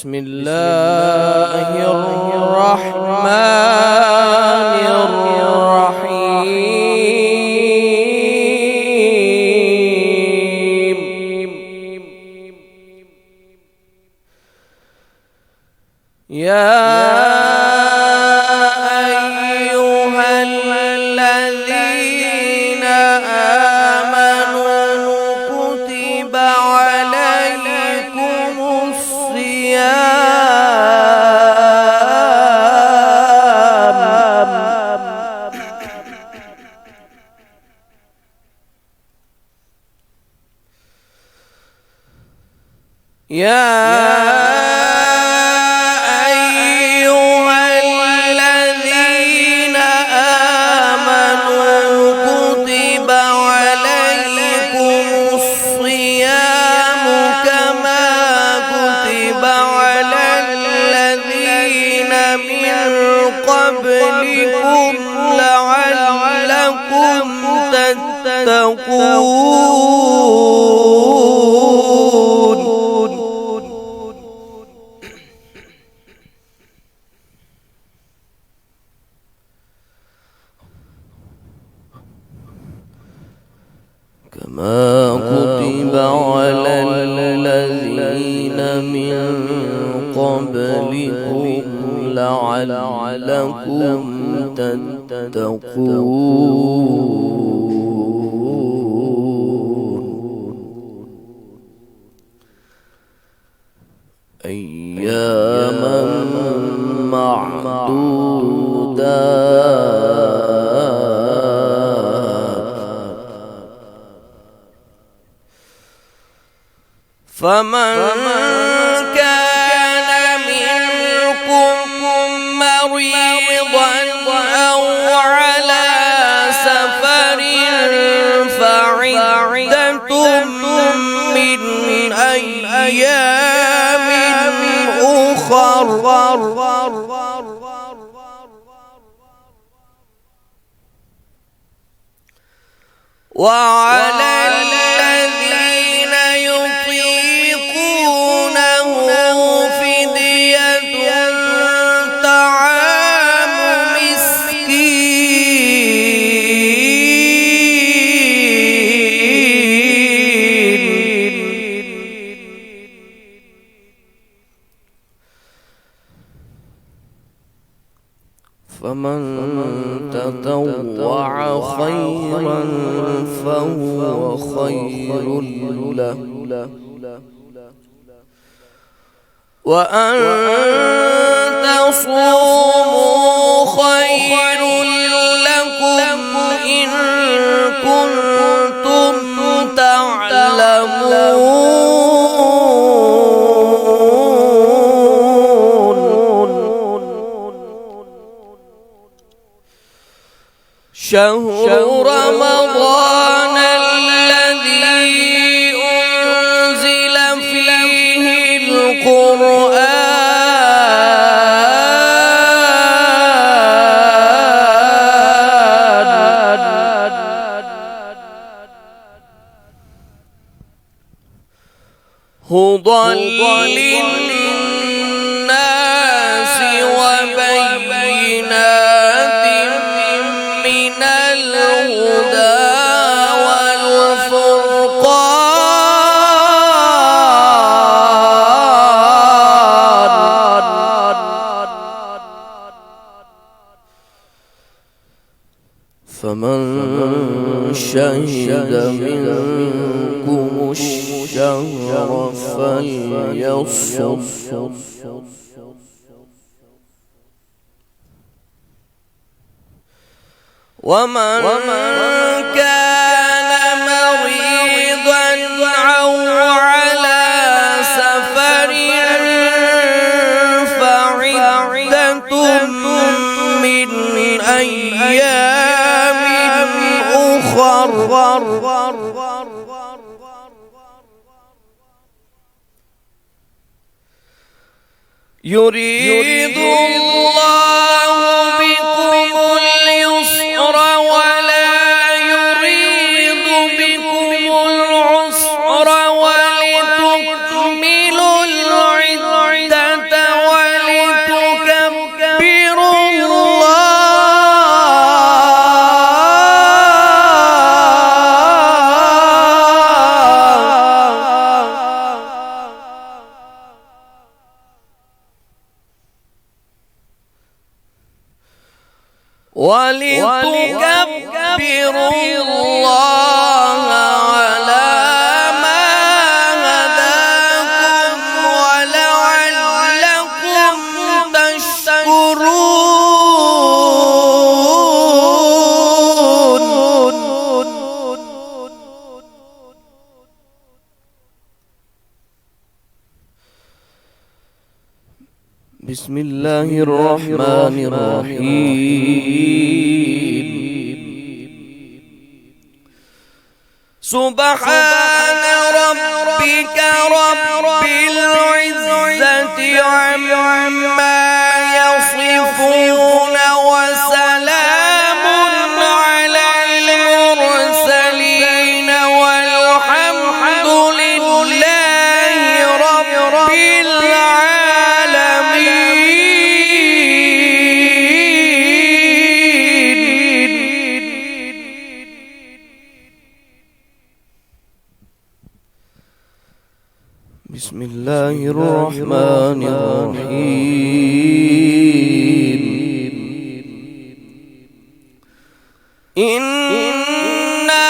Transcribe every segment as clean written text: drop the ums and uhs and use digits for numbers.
بسم الله الرحمن الرحيم. يا أيها الذين آمنوا كتب عليكم الصيام كما كتب على الذين من قبلكم لعلكم تتقون. كما كتب على الذين من قبلكم لعلكم تتقون. أياما معدودات، فمن كان منكم مريضا أو على سفر فعدة من أيام أخر. وعلى الذين يطيقونه فدية طعام مسكين. فمن تطوع خيرا فهو خير له، وأن تصوموا خير لكم إن كنتم تعلمون. شهر رمضان الذي أنزل فيه القرآن هدى للناس وبينات من الهدى فمن شهد منكم الشهر فليصم. ومن كان مريضا أو على سفر فعدة من أيام أخر. يريد الله بكم اليسر ولا يريد بكم العسر ولتكملوا العدة وَلِتُكَبِّرُوا اللَّهَ عَلَى مَا هَدَاكُمْ وَلَعَلَّكُمْ تشكرون. بسم الله الرحمن الرحيم. سبحان ربك رب العزة عما يصفون وسلام على المرسلين والحمد لله رب العالمين. بسم الله الرحمن الرحيم. إنا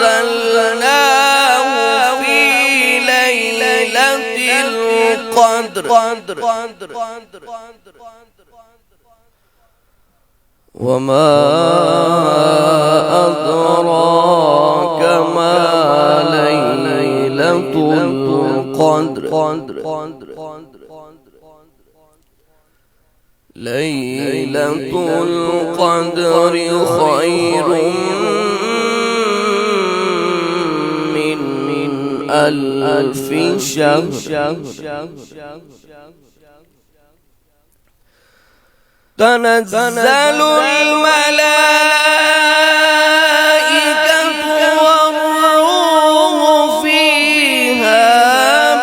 أنزلناه في ليلة القدر وما أدراك ما ليلة القدر. ليلة القدر خير من ألف شهر. تنزل الملائكة والروح فيها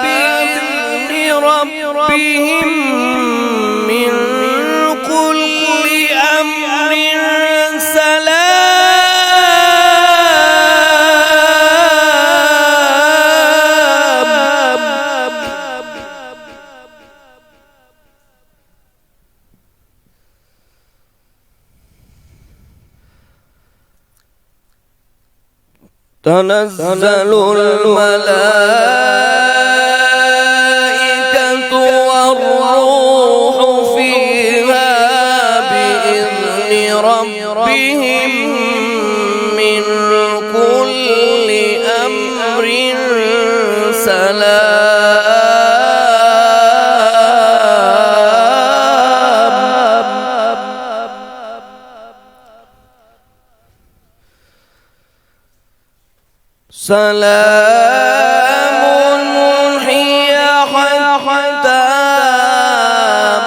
بإذن ربهم من كل أمر سلام. تنزل الملائكة والروح فيها بإذن ربهم من كل أمر سلام هي حتى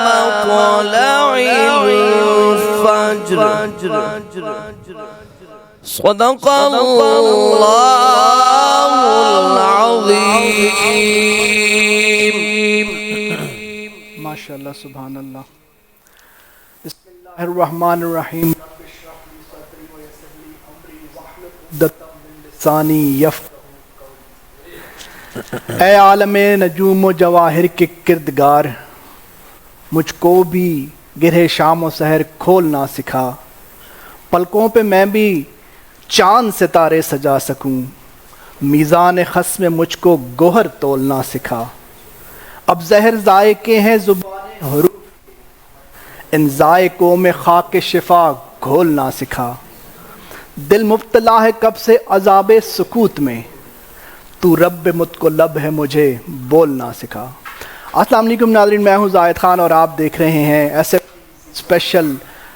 مطلع الفجر. صدق الله العظيم. ماشاء اللہ سبحان اللہ. بسم اللہ الرحمن الرحیم. اے عالم نجوم و جواہر کے کردگار، مجھ کو بھی گرہ شام و سحر کھولنا سکھا. پلکوں پہ میں بھی چاند ستارے سجا سکوں. میزان خس میں مجھ کو گوہر تولنا سکھا. اب زہر ذائقے ہیں زبان حروف، ان ذائقوں میں خاک شفا گھولنا سکھا. دل مبتلا ہے کب سے عذاب سکوت میں، تو رب متقلب ہے مجھے بولنا سکھا. السلام علیکم ناظرین، میں ہوں زاہد خان اور آپ دیکھ رہے ہیں ایسے اسپیشل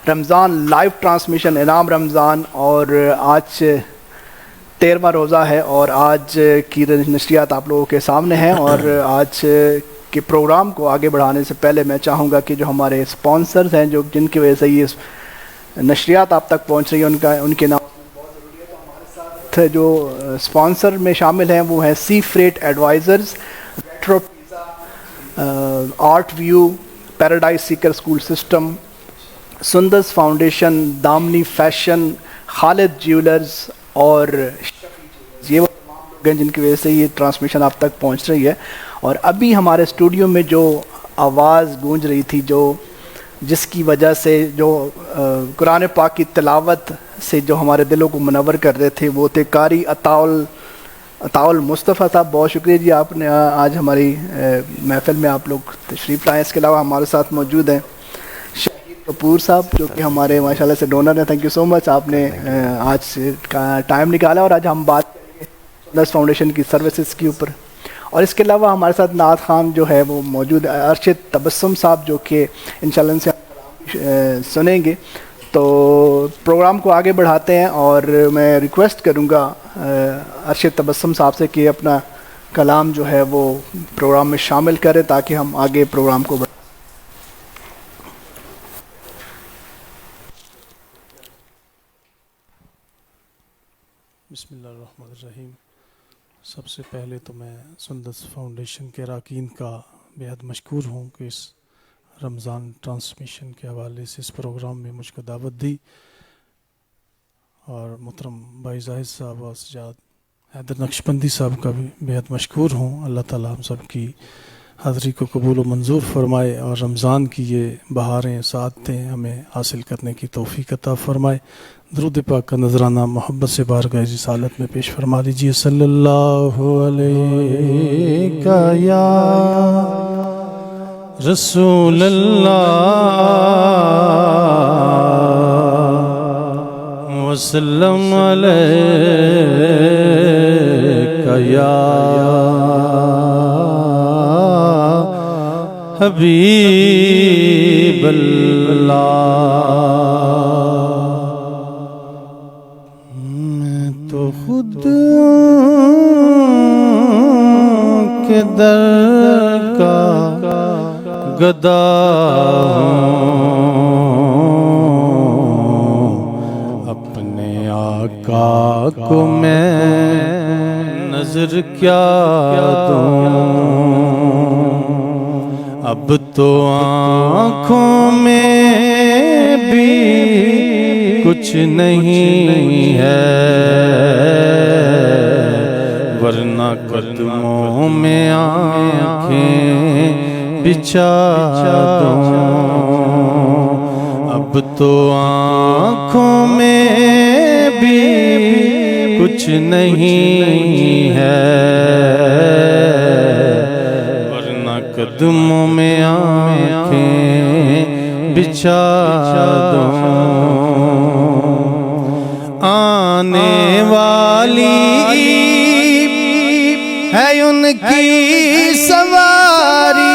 رمضان لائیو ٹرانسمیشن انعام رمضان. اور آج 13واں روزہ ہے اور آج کی نشریات آپ لوگوں کے سامنے ہیں. اور آج کے پروگرام کو آگے بڑھانے سے پہلے میں چاہوں گا کہ جو ہمارے اسپانسرز ہیں جن کی وجہ سے یہ نشریات آپ تک پہنچ رہی ہیں ان کے نام جو اسپانسر میں شامل ہیں وہ ہیں sea freight advisors, retro pizza, art view, paradise seeker school system, سندرس foundation, Damini fashion, Khalid jewellers اور یہ وہ تمام لوگ ہیں جن کی وجہ سے یہ ٹرانسمیشن آپ تک پہنچ رہی ہے. اور ابھی ہمارے اسٹوڈیو میں جو آواز گونج رہی تھی، جو جس کی وجہ سے جو قرآن پاک کی تلاوت سے جو ہمارے دلوں کو منور کر رہے تھے وہ تھے قاری عطاء المصطفیٰ صاحب. بہت شکریہ جی، آپ نے آج ہماری محفل میں آپ لوگ تشریف لائے. اس کے علاوہ ہمارے ساتھ موجود ہیں شہید کپور صاحب جو کہ ہمارے ماشاءاللہ سے ڈونر ہیں. تھینک یو سو مچ، آپ نے آج ٹائم نکالا اور آج ہم بات کریں گے سندس فاؤنڈیشن کی سروسز کے اوپر. اور اس کے علاوہ ہمارے ساتھ نعت خان جو ہے وہ موجود ہے، ارشد تبسم صاحب، جو کہ انشاءاللہ ان سے سنیں گے. تو پروگرام کو آگے بڑھاتے ہیں اور میں ریکویسٹ کروں گا ارشد تبسم صاحب سے کہ اپنا کلام جو ہے وہ پروگرام میں شامل کرے تاکہ ہم آگے پروگرام کو بڑھائیں. بسم اللہ الرحمن الرحیم. سب سے پہلے تو میں سندس فاؤنڈیشن کے اراکین کا بےحد مشکور ہوں کہ اس رمضان ٹرانسمیشن کے حوالے سے اس پروگرام میں مجھ کو دعوت دی، اور محترم بھائی زاہد صاحب اور سجاد حیدر نقشبندی صاحب کا بھی بےحد مشکور ہوں. اللہ تعالیٰ ہم سب کی حاضری کو قبول و منظور فرمائے اور رمضان کی یہ بہاریں سعادتیں ہمیں حاصل کرنے کی توفیق عطا فرمائے. درود پاک کا نذرانہ محبت سے بارگاہ رسالت میں پیش فرما دیجیے. صلی اللہ علیہ یا رسول اللہ وسلم علیہ یا حبیب اللہ. میں تو خود کے در کا گدا ہوں، اپنے آقا کو میں نظر کیا دوں. اب تو آنکھوں میں بھی کچھ نہیں ہے، ورنہ قدموں میں آنکھیں بچھا دوں. اب تو آنکھوں میں بھی کچھ نہیں ہے، ورنہ قدموں میں آنکھیں بچھا دوں. آنے والی ہے ان کی سواری،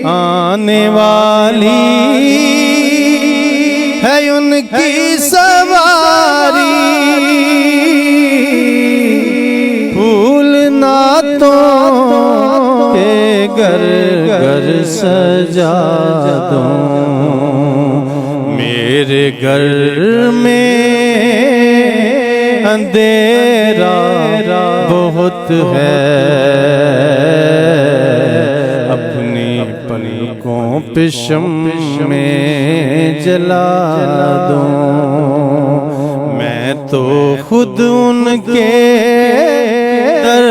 آنے والی ہے ان کی سواری. پھول نعتوں کے گھر گھر سجا دوں. میرے گھر میں اندھیرا بہت ہے، اپنی پلکوں پہ شمع جلا دوں. میں تو خود ان کے در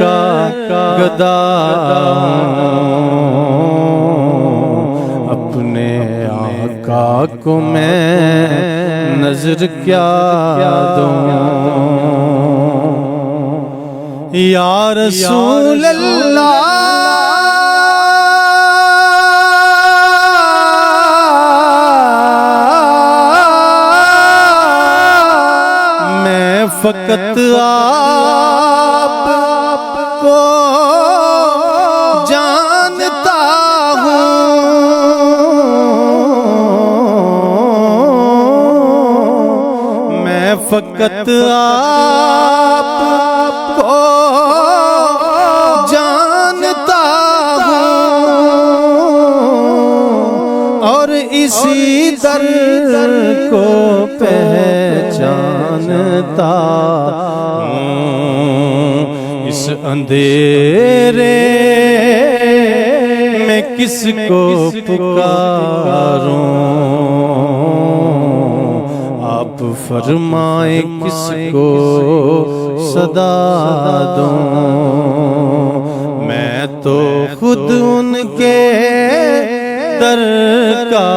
کا گدا ہوں، اپنے آقا کو میں نظر کیا دوں. یا رسول اللہ میں فقط آپ کو جانتا ہوں، میں فقط آپ کو جانتا ہوں، اور اسی در کو پہچانتا ہوں. اس اندھیرے میں کس کو پکاروں، آپ فرمائیں کس کو صدا دوں میں تو خود ان کے در کا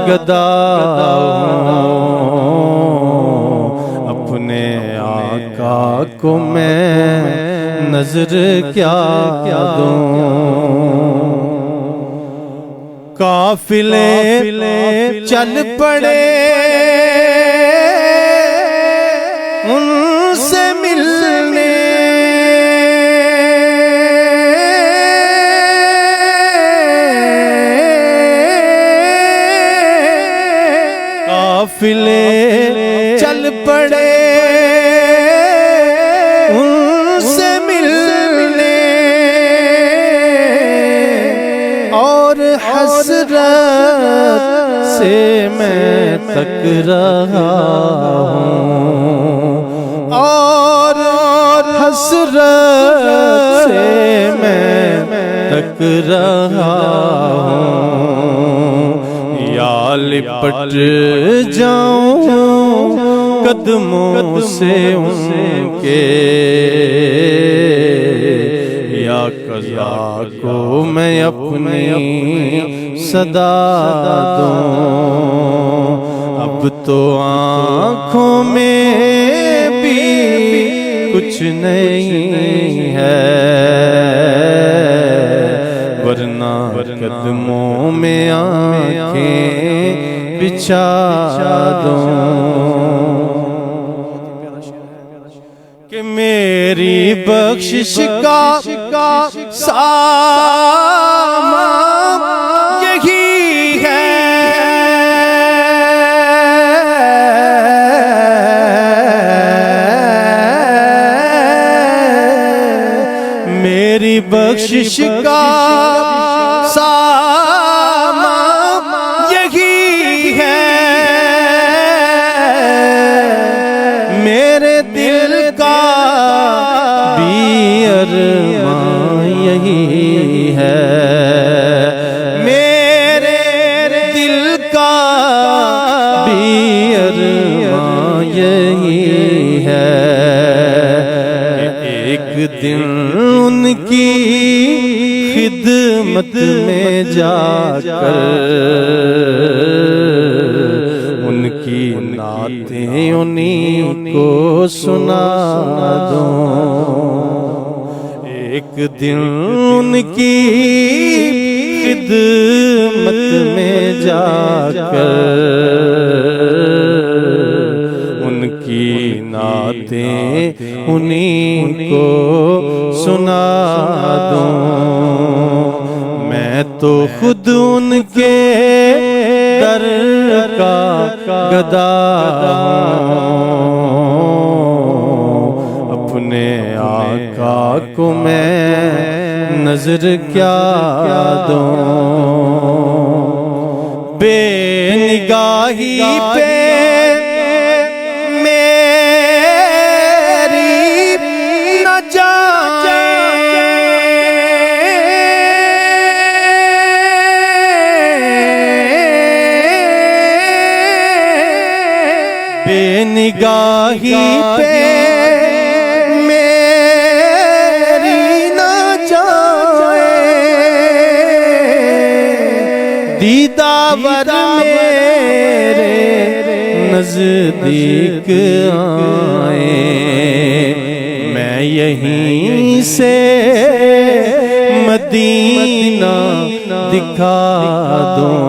گدا ہوں اپنے آقا کو میں نظر کیا دوں قافلے چل پڑے ان سے ملنے قافلے چل پڑے ان سے ملنے اور حسرت سے میں تک رہا ہوں اور حسرت سے میں تک رہا ہوں یا لپٹ جاؤں قدموں سے ان کے یا قضا کو میں اپنی صدا دوں اب تو آنکھوں میں بھی کچھ نہیں ہے ورنہ قدموں میں آنکھیں بچھا دوں کہ میری بخشش کا سامان یہی ہے میری بخشش کا سامان یہی ہے میرے دل کا بھی ارمان یہی ہے میرے دل کا بھی ارمان یہی ہے ایک دن ان کی خدمت میں جا کر ان کی نعتیں انہیں کو سنا دوں ایک دن ان کی خدمت میں جا کر ان کی نعتیں انہیں کو سنا دوں میں تو خود ان کے در کا گدا ہوں اپنے آقا کو میں نظر کیا دوں بے نگاہی پہ نگاہی پہ میری نہ جائے دیدار میرے نزدیک آئے میں یہیں سے مدینہ دکھا دوں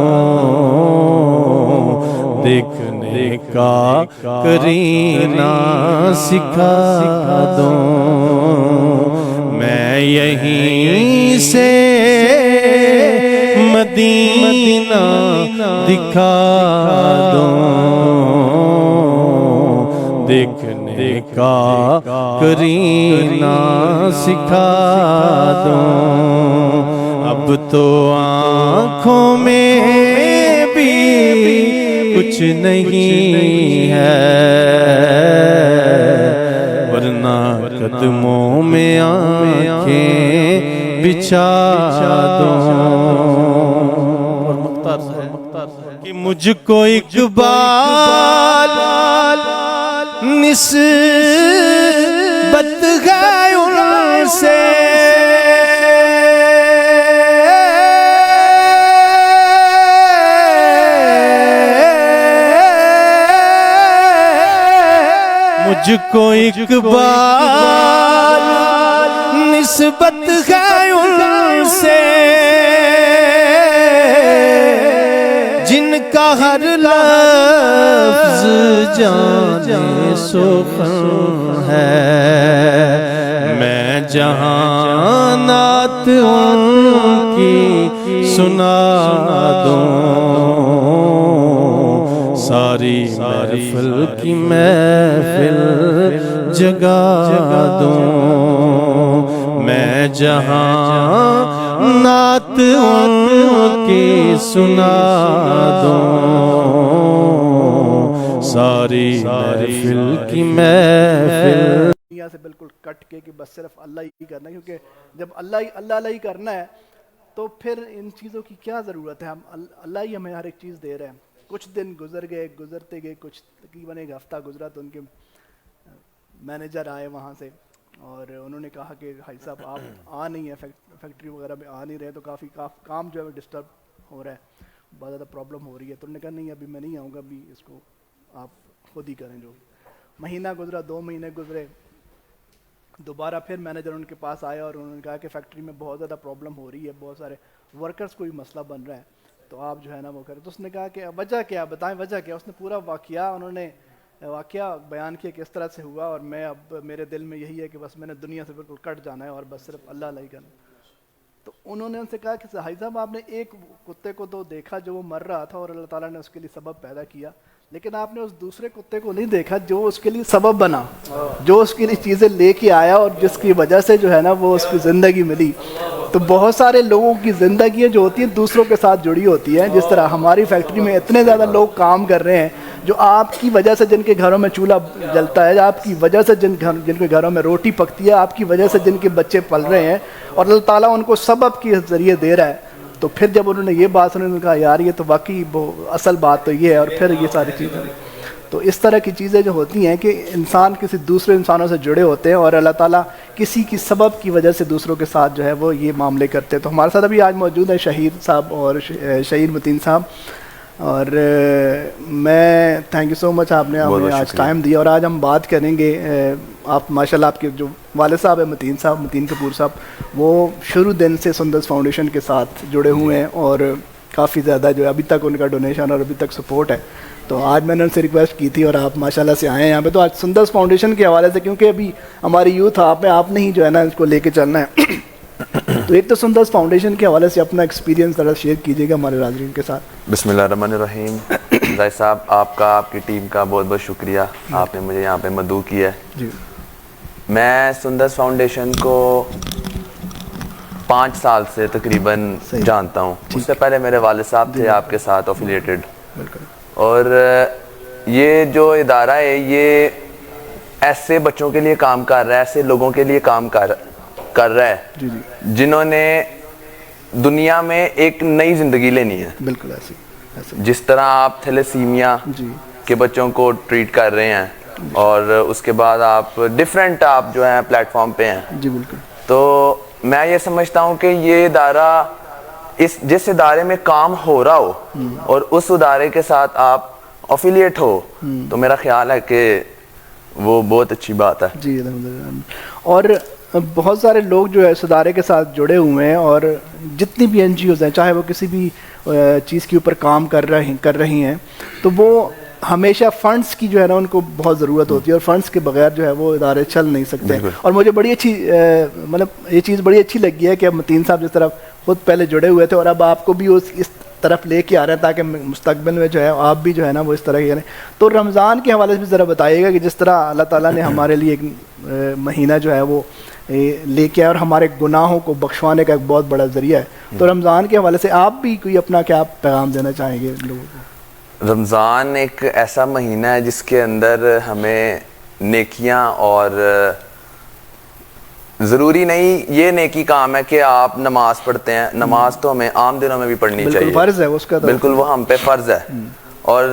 دیکھنے کا کرینہ سکھا دوں میں یہیں سے مدینہ دکھا دوں دیکھنے کا کرینہ سکھا دوں اب تو آنکھوں میں بھی کچھ نہیں ہے ورنہ قدموں میں آنکھیں بچھا دوں کہ مجھ کو اقبال نثار سے مجھ کو اقبال نسبت ہے ان سے جن کا ہر لفظ جانے سخن ہے میں جہاں نعت ان کی سنا دوں ساری محفل کی محفل جگا دوں میں جہاں نعت ان کی سنا دوں ساری محفل کی محفل دنیا سے بالکل کٹ کے کہ بس صرف اللہ ہی کرنا ہے، کیونکہ جب اللہ ہی کرنا ہے تو پھر ان چیزوں کی کیا ضرورت ہے؟ ہم اللہ ہی ہمیں ہر ایک چیز دے رہے ہیں. کچھ دن گزرتے گئے کچھ تقریباً ایک ہفتہ گزرا تو ان کے مینیجر آئے وہاں سے اور انہوں نے کہا کہ بھائی صاحب آپ آ نہیں ہیں فیکٹری وغیرہ میں آ نہیں رہے تو کافی کام جو ہے ڈسٹرب ہو رہا ہے، بہت زیادہ پرابلم ہو رہی ہے. تو انہوں نے کہا نہیں ابھی میں نہیں آؤں گا، ابھی اس کو آپ خود ہی کریں. جو مہینہ گزرا 2 مہینے گزرے، دوبارہ پھر مینیجر ان کے پاس آیا اور انہوں نے کہا کہ فیکٹری میں بہت زیادہ پرابلم ہو رہی ہے، بہت سارے ورکرز کو بھی مسئلہ بن رہا ہے تو آپ جو ہے نا وہ کریں. تو اس نے کہا کہ وجہ کیا بتائیں، وجہ کیا؟ اس نے پورا واقعہ بیان کیا کہ اس طرح سے ہوا اور میں اب میرے دل میں یہی ہے کہ بس میں نے دنیا سے بالکل کٹ جانا ہے اور بس صرف اللہ ہی کرنا. تو انہوں نے ان سے کہا کہ بھائی صاحب آپ نے ایک کتے کو تو دیکھا جو وہ مر رہا تھا اور اللہ تعالیٰ نے اس کے لیے سبب پیدا کیا، لیکن آپ نے اس دوسرے کتے کو نہیں دیکھا جو اس کے لیے سبب بنا، جو اس کے لیے چیزیں لے کے آیا اور جس کی وجہ سے جو ہے نا وہ اس کی زندگی ملی. تو بہت سارے لوگوں کی زندگیاں جو ہوتی ہیں دوسروں کے ساتھ جڑی ہوتی ہیں. جس طرح ہماری فیکٹری میں اتنے زیادہ لوگ کام کر رہے ہیں جو آپ کی وجہ سے جن کے گھروں میں چولہا جلتا ہے، آپ کی وجہ سے جن کے گھروں میں روٹی پکتی ہے، آپ کی وجہ سے جن کے بچے پل رہے ہیں اور اللہ تعالیٰ ان کو سبب کے ذریعے دے رہا ہے. تو پھر جب انہوں نے یہ بات سنی انہوں نے کہا یار یہ تو واقعی اصل بات تو یہ ہے. اور پھر یہ ساری چیزیں تو اس طرح کی چیزیں جو ہوتی ہیں کہ انسان کسی دوسرے انسانوں سے جڑے ہوتے ہیں اور اللہ تعالیٰ کسی کی سبب کی وجہ سے دوسروں کے ساتھ جو ہے وہ یہ معاملے کرتے ہیں. تو ہمارے ساتھ ابھی آج موجود ہے شہیر صاحب اور شہیر متین صاحب، اور میں تھینک یو سو مچ آپ نے ہمیں آج ٹائم دیا. اور آج ہم بات کریں گے آپ ماشاءاللہ آپ کے جو والد صاحب ہیں متین کپور صاحب، وہ شروع دن سے سندس فاؤنڈیشن کے ساتھ جڑے ہوئے ہیں اور کافی زیادہ جو ہے ابھی تک ان کا ڈونیشن اور ابھی تک سپورٹ ہے. تو آج میں نے ان سے ریکویسٹ کی تھی اور آپ ماشاءاللہ سے آئے ہیں یہاں پہ. تو آج سندس فاؤنڈیشن کے حوالے سے، کیونکہ ابھی ہماری یوتھ آپ نے ہی جو ہے نا اس کو لے کے چلنا ہے، تو ایک تو سندس فاؤنڈیشن کے حوالے سے اپنا ایکسپیرینس ذرا شیئر کیجیے گا ہمارے ناظرین کے ساتھ. بسم اللہ الرحمن الرحیم. زاہد صاحب آپ کی ٹیم کا بہت بہت شکریہ، آپ نے مجھے یہاں پہ مدعو کیا ہے. جی میں سندس فاؤنڈیشن کو 5 سال سے تقریباً جانتا ہوں. اس سے پہلے میرے والد صاحب تھے آپ کے ساتھ افیلیٹڈ. اور یہ جو ادارہ ہے یہ ایسے بچوں کے لیے کام کر رہا ہے، ایسے لوگوں کے لیے کام کر رہا ہے جنہوں نے دنیا میں ایک نئی زندگی لینی ہے. بالکل ایسے جس طرح آپ تھیلیسیمیا کے بچوں کو ٹریٹ کر رہے ہیں اور اس کے بعد آپ ڈیفرنٹ آپ جو ہیں پلیٹ فارم پہ ہیں. جی بالکل. تو میں یہ سمجھتا ہوں کہ یہ ادارہ جس ادارے میں کام ہو رہا ہو اور اس ادارے کے ساتھ آپ افیلیٹ ہو تو میرا خیال ہے کہ وہ بہت اچھی بات ہے. جی الحمدللہ. اور بہت سارے لوگ جو ہے اس ادارے کے ساتھ جڑے ہوئے ہیں اور جتنی بھی این جی اوز ہیں چاہے وہ کسی بھی چیز کے اوپر کام کر رہی ہیں تو وہ ہمیشہ فنڈز کی جو ہے نا ان کو بہت ضرورت ہوتی ہے اور فنڈز کے بغیر جو ہے وہ ادارے چل نہیں سکتے. اور مجھے بڑی اچھی مطلب یہ چیز بڑی اچھی لگی ہے کہ اب متین صاحب جس طرف خود پہلے جڑے ہوئے تھے اور اب آپ کو بھی اس طرف لے کے آ رہے ہیں تاکہ مستقبل میں جو ہے آپ بھی جو ہے نا وہ اس طرح کے کریں. تو رمضان کے حوالے سے بھی ذرا بتائیے گا کہ جس طرح اللہ تعالیٰ نے ہمارے لیے ایک مہینہ جو ہے وہ لے کے آئے اور ہمارے گناہوں کو بخشوانے کا ایک بہت بڑا ذریعہ ہے. تو رمضان کے حوالے سے آپ بھی کوئی اپنا کیا پیغام دینا چاہیں گے لوگوں کو؟ رمضان ایک ایسا مہینہ ہے جس کے اندر ہمیں نیکیاں، اور ضروری نہیں یہ نیکی کام ہے کہ آپ نماز پڑھتے ہیں، نماز تو ہمیں عام دنوں میں بھی پڑھنی چاہیے، فرض ہے اس کا، بالکل وہ ہم پہ فرض ہے. اور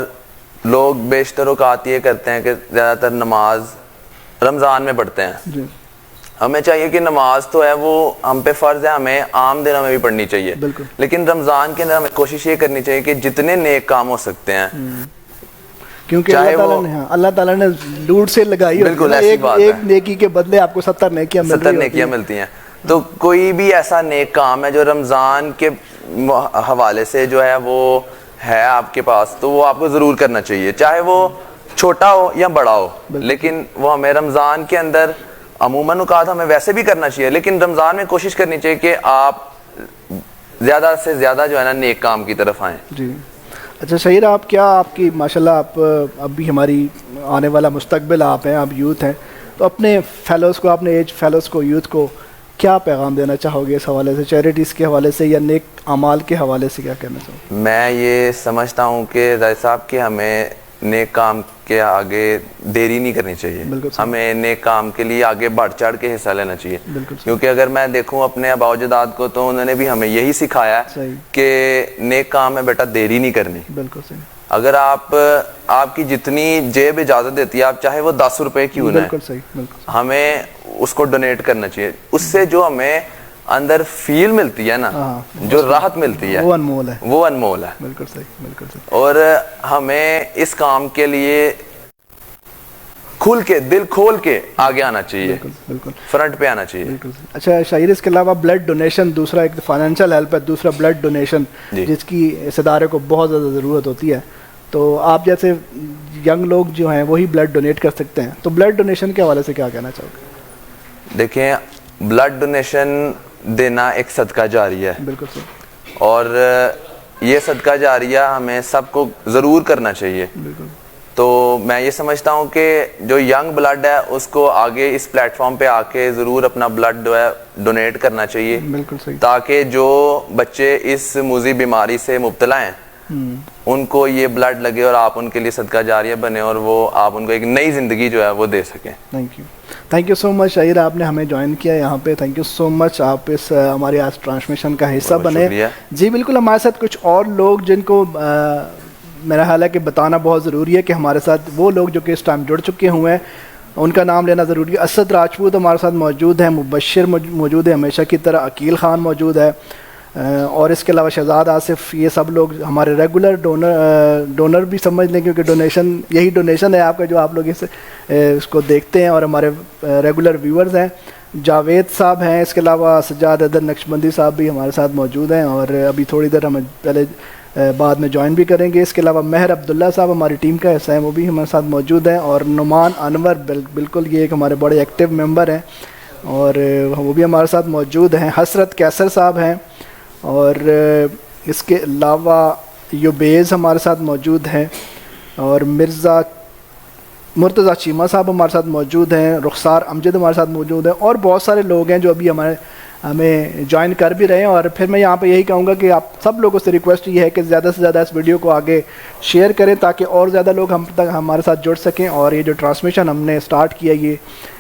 لوگ بیشتر اوقات یہ کرتے ہیں کہ زیادہ تر نماز رمضان میں پڑھتے ہیں. ہمیں چاہیے کہ نماز تو ہے وہ ہم پہ فرض ہے, ہمیں عام دنوں میں بھی پڑھنی چاہیے, بالکل. لیکن رمضان کے اندر ہمیں کوشش یہ کرنی چاہیے کہ جتنے نیک کام ہو سکتے ہیں, کیونکہ اللہ تعالیٰ نے لوٹ سے لگائی, بالکل ایسی بات ہے, ایک نیکی کے بدلے آپ کو 70 نیکیاں ملتی ہیں. تو کوئی بھی ایسا نیک کام ہے جو رمضان کے حوالے سے جو ہے وہ ہے آپ کے پاس, تو وہ آپ کو ضرور کرنا چاہیے, چاہے وہ چھوٹا ہو یا بڑا ہو, لیکن وہ ہمیں رمضان کے اندر عموماً اوقات ہمیں ویسے بھی کرنا چاہیے, لیکن رمضان میں کوشش کرنی چاہیے کہ آپ زیادہ سے زیادہ جو ہے نا نیک کام کی طرف آئیں. جی اچھا شہیر, آپ کیا, آپ کی ماشاءاللہ آپ اب بھی ہماری آنے والا مستقبل آپ ہیں, آپ یوتھ ہیں, تو اپنے فیلوز کو, اپنے ایج فیلوز کو, یوتھ کو کیا پیغام دینا چاہو گے اس حوالے سے, چیریٹیز کے حوالے سے یا نیک اعمال کے حوالے سے کیا کہنا چاہو؟ میں یہ سمجھتا ہوں کہ رائے صاحب کہ ہمیں نیک کام کے آگے دیری نہیں کرنی چاہیے, ہمیں نیک کام کے لیے آگے بڑھ چڑھ کے حصہ لینا چاہیے, کیونکہ اگر میں دیکھوں اپنے آباء و اجداد کو تو انہوں نے بھی ہمیں یہی سکھایا کہ نیک کام میں بیٹا دیری نہیں کرنی. بالکل صحیح. اگر آپ کی جتنی جیب اجازت دیتی ہے, آپ چاہے وہ 10 روپے کیوں نہ, ہمیں اس کو ڈونیٹ کرنا چاہیے. اس سے جو ہمیں اندر فیل ملتی ہے نا, جو راحت ملتی ہے, وہ انمول ہے. بالکل صحیح, بالکل صحیح. اور ہمیں اس کام کے لیے کھل کے, دل کھول کے آگے آنا چاہیے, بالکل فرنٹ پہ آنا چاہیے. اچھا شاعر, اس کے علاوہ بلڈ ڈونیشن, دوسرا ایک فائنینشیل ہیلپ ہے, دوسرا بلڈ ڈونیشن جس کی اس ادارے کو بہت زیادہ ضرورت ہوتی ہے, تو آپ جیسے ینگ لوگ جو ہیں وہی بلڈ ڈونیٹ کر سکتے ہیں, تو بلڈ ڈونیشن کے حوالے سے کیا کہنا چاہو گے؟ دیکھیں, بلڈ ڈونیشن دینا ایک صدقہ جاریہ ہے, بالکل صحیح, اور یہ صدقہ جاریہ ہمیں سب کو ضرور کرنا چاہیے. بالکل. تو میں یہ سمجھتا ہوں کہ جو ینگ بلڈ ہے اس کو آگے اس پلیٹ فارم پہ آ کے ضرور اپنا بلڈ جو ہے ڈونیٹ کرنا چاہیے, بالکل صحیح, تاکہ جو بچے اس موذی بیماری سے مبتلا ہیں ان کو یہ بلڈ لگے اور آپ ان کے لیے صدقہ جاریہ بنے, اور وہ آپ ان کو ایک نئی زندگی جو ہے وہ دے سکیں. تھینک یو سو مچ شہیر, آپ نے ہمیں جوائن کیا یہاں پہ, تھینک یو سو مچ, آپ اس ہماری آج ٹرانسمیشن کا حصہ بنے. جی بالکل, ہمارے ساتھ کچھ اور لوگ جن کو میرا خیال ہے کہ بتانا بہت ضروری ہے کہ ہمارے ساتھ وہ لوگ جو کہ اس ٹائم جڑ چکے ہوئے ہیں ان کا نام لینا ضروری ہے. اسد راجپوت ہمارے ساتھ موجود ہیں, مبشر موجود ہے ہمیشہ کی طرح, عقیل خان موجود ہے, اور اس کے علاوہ شہزاد آصف, یہ سب لوگ ہمارے ریگولر ڈونر بھی سمجھ لیں, کیونکہ ڈونیشن یہی ڈونیشن ہے آپ کا جو آپ لوگ اس کو دیکھتے ہیں, اور ہمارے ریگولر ویورز ہیں. جاوید صاحب ہیں, اس کے علاوہ سجاد حیدر نقشبندی صاحب بھی ہمارے ساتھ موجود ہیں, اور ابھی تھوڑی دیر ہمیں پہلے بعد میں جوائن بھی کریں گے. اس کے علاوہ مہر عبداللہ صاحب ہماری ٹیم کا حصہ ہیں, وہ بھی ہمارے ساتھ موجود ہیں, اور نعمان انور بالکل یہ ایک ہمارے بڑے ایکٹیو ممبر ہیں اور وہ بھی ہمارے ساتھ موجود ہیں. حسرت کیسر صاحب ہیں, اور اس کے علاوہ یوبیز ہمارے ساتھ موجود ہیں, اور مرتضیٰ چیمہ صاحب ہمارے ساتھ موجود ہیں, رخسار امجد ہمارے ساتھ موجود ہیں, اور بہت سارے لوگ ہیں جو ابھی ہمیں جوائن کر بھی رہے ہیں. اور پھر میں یہاں پہ یہی کہوں گا کہ آپ سب لوگوں سے ریکویسٹ یہ ہے کہ زیادہ سے زیادہ اس ویڈیو کو آگے شیئر کریں, تاکہ اور زیادہ لوگ ہم تک ہمارے ساتھ جڑ سکیں, اور یہ جو ٹرانسمیشن ہم نے سٹارٹ کیا یہ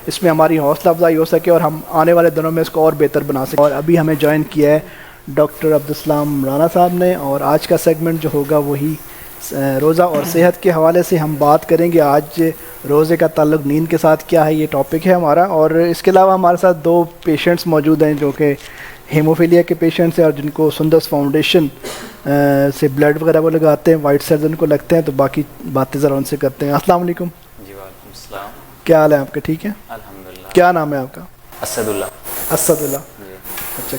اس میں ہماری حوصلہ افزائی ہو سکے, اور ہم آنے والے دنوں میں اس کو اور بہتر بنا سکیں. اور ابھی ہمیں جوائن کیا ہے ڈاکٹر عبدالسلام رانا صاحب نے, اور آج کا سیگمنٹ جو ہوگا وہی روزہ اور صحت کے حوالے سے ہم بات کریں گے. آج روزے کا تعلق نیند کے ساتھ کیا ہے, یہ ٹاپک ہے ہمارا. اور اس کے علاوہ ہمارے ساتھ 2 پیشنٹس موجود ہیں جو کہ ہیموفیلیا کے پیشنٹس ہیں, اور جن کو سندس فاؤنڈیشن سے بلڈ وغیرہ وہ لگاتے ہیں, وائٹ سیلز ان کو لگتے ہیں, تو باقی باتیں ذرا ان سے کرتے ہیں. السلام علیکم. جی وعلیکم السلام. کیا حال ہے آپ کا؟ ٹھیک ہے الحمدللہ. کیا نام ہے آپ کا؟ اسد اللہ. اسد اللہ. جی. اچھا,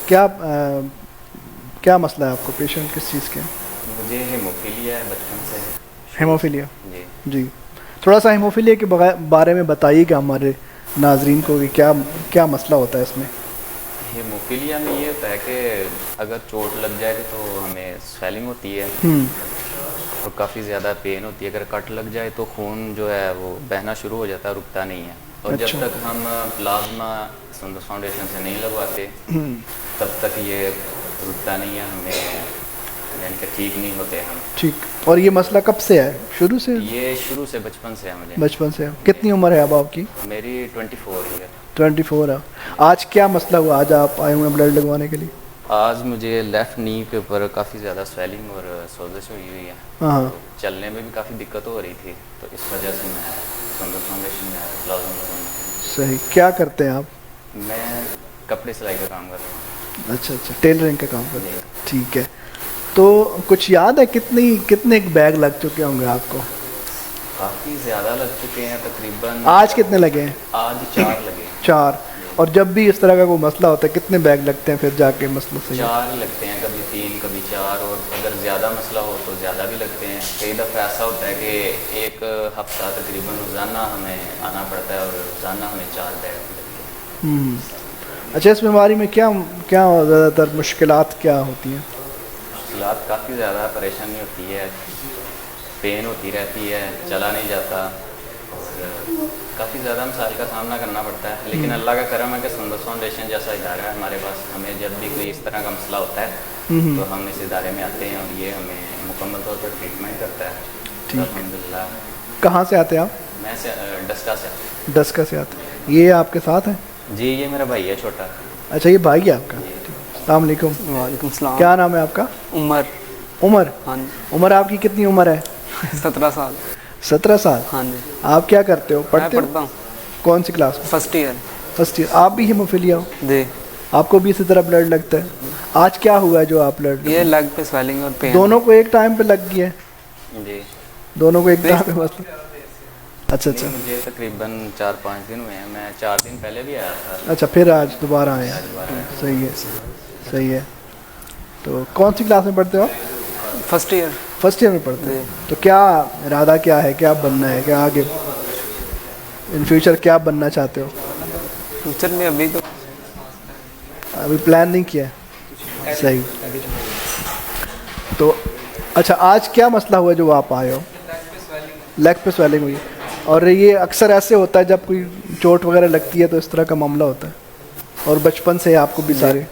کیا مسئلہ ہے آپ کو؟ پیشنٹ کس چیز کے؟ مجھے ہیموفیلیا ہے بچپن سے. ہیموفیلیا؟ جی. تھوڑا سا ہیموفیلیا کے بارے میں بتائیے گا ہمارے ناظرین کو کہ کیا مسئلہ ہوتا ہے اس میں. ہیموفیلیا میں یہ ہوتا ہے کہ اگر چوٹ لگ جائے تو ہمیں سویلنگ ہوتی ہے اور کافی زیادہ پین ہوتی ہے. اگر کٹ لگ جائے تو خون جو ہے وہ بہنا شروع ہو جاتا ہے, رکتا نہیں ہے. اور جب تک ہم پلازما سندس فاؤنڈیشن سے نہیں لگواتے تب تک یہ رکتا نہیں ہے, ہمیں یعنی کہ ٹھیک نہیں ہوتے ہم. ٹھیک. اور یہ مسئلہ کب سے ہے؟ شروع سے؟ یہ شروع سے بچپن سے ہے مجھے. بچپن سے. کتنی عمر ہے اب آپ کی؟ میری 24 ہے. 24 ہے. آج کیا مسئلہ ہوا, آج آپ آئے ہوئے ہیں بلڈ لگوانے کے لیے؟ آج مجھے لیفٹ نی کے اوپر کافی زیادہ سویلنگ اور سوزش ہوئی ہے. ہاں. چلنے میں بھی کافی دقت ہو رہی تھی, تو اس وجہ سے میں سندس فاؤنڈیشن میں پلازما لگوانا. صحیح. کیا کرتے ہیں آپ؟ میں کپڑے سلائی کا کام کرتا ہوں. اچھا اچھا, ٹیلرنگ کا کام کرتے ہیں, ٹھیک ہے. تو کچھ یاد ہے کتنے بیگ لگ چکے ہوں گے آپ کو؟ کافی زیادہ لگ چکے ہیں, تقریباً آج کتنے لگے ہیں؟ آج 4 لگے. 4. اور جب بھی اس طرح کا کوئی مسئلہ ہوتا ہے کتنے بیگ لگتے ہیں پھر جا کے مسئلہ سے؟ 4 لگتے ہیں, کبھی 3 کبھی 4, اور اگر زیادہ مسئلہ ہو تو زیادہ بھی لگتے ہیں. کئی دفعہ ایسا ہوتا ہے کہ ایک ہفتہ تقریباً روزانہ ہمیں آنا پڑتا ہے اور روزانہ ہمیں 4 بیگ لگتے ہیں. اچھا, اس بیماری میں کیا زیادہ تر مشکلات کیا ہوتی ہیں؟ مشکلات کافی زیادہ, پریشانی ہوتی ہے, پین ہوتی رہتی ہے, چلا نہیں جاتا, اور کافی زیادہ مسائل کا سامنا کرنا پڑتا ہے. لیکن اللہ کا کرم ہے کہ سندس فاؤنڈیشن جیسا ادارہ ہے ہمارے پاس. ہمیں جب بھی کوئی اس طرح کا مسئلہ ہوتا ہے تو ہم اس ادارے میں آتے ہیں اور یہ ہمیں مکمل طور پر ٹریٹمنٹ کرتا ہے. الحمدللہ. کہاں سے آتے ہیں آپ؟ میں ڈسکا سے. ڈسکا سے آتے ہیں. یہ آپ کے ساتھ ہیں؟ جی, یہ میرا بھائی ہے چھوٹا. اچھا, یہ بھائی ہے آپ کا. السلام علیکم. وعلیکم السلام. کیا نام ہے آپ کا؟ عمر. عمر. ہاں جی. عمر آپ کی کتنی عمر ہے؟ 17 سال. 17 سال. ہاں جی. آپ کیا کرتے ہو؟ میں پڑھتے پڑھتا ہوں کون سی کلاس میں؟ First year. First year. آپ بھی ہیموفیلیا ہو؟ جی. آپ کو بھی اسی طرح بلڈ لگتا ہے؟ آج کیا ہوا ہے جو آپ بلڈ؟ یہ لیگ پہ سویلنگ اور پین. دونوں کو ایک ٹائم پہ لگ گیا ہے؟ جی, دونوں کو ایک ٹائم پہ مسئلہ. اچھا اچھا. مجھے تقریباً 4-5 دن ہوئے ہیں. میں 4 دن پہلے بھی آیا تھا. اچھا, پھر آج دوبارہ آئے ہیں. صحیح ہے, صحیح ہے. تو کون سی کلاس میں پڑھتے ہو؟ First year. فرسٹ ایئر میں پڑھتے ہیں. تو کیا ارادہ کیا ہے, کیا بننا ہے, کیا آگے ان فیوچر کیا بننا چاہتے ہو؟ فیوچر میں ابھی تو ابھی پلان نہیں کیا ہے. صحیح. تو اچھا, آج کیا مسئلہ ہوا جو آپ آئے ہو؟ لیگ پہ سویلنگ ہوئی. اور یہ اکثر ایسے ہوتا ہے جب کوئی چوٹ وغیرہ لگتی ہے تو اس طرح کا معاملہ ہوتا ہے, اور بچپن سے آپ کو بھی سارے.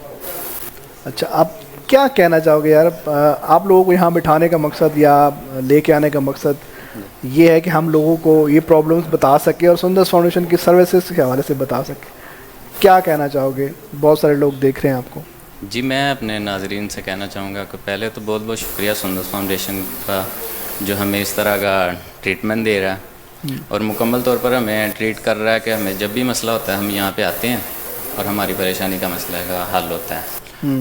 اچھا, آپ کیا کہنا چاہو گے یار؟ آپ لوگوں کو یہاں بٹھانے کا مقصد یا لے کے آنے کا مقصد یہ ہے کہ ہم لوگوں کو یہ پرابلمس بتا سکیں اور سندس فاؤنڈیشن کی سروسز کے حوالے سے بتا سکیں. کیا کہنا چاہو گے؟ بہت سارے لوگ دیکھ رہے ہیں آپ کو. جی, میں اپنے ناظرین سے کہنا چاہوں گا کہ پہلے تو بہت بہت شکریہ سندس فاؤنڈیشن کا جو ہمیں اس طرح کا ٹریٹمنٹ دے رہا ہے اور مکمل طور پر ہمیں ٹریٹ کر رہا ہے کہ ہمیں جب بھی مسئلہ ہوتا ہے ہم یہاں پہ آتے ہیں اور ہماری پریشانی کا مسئلہ کا حل ہوتا ہے.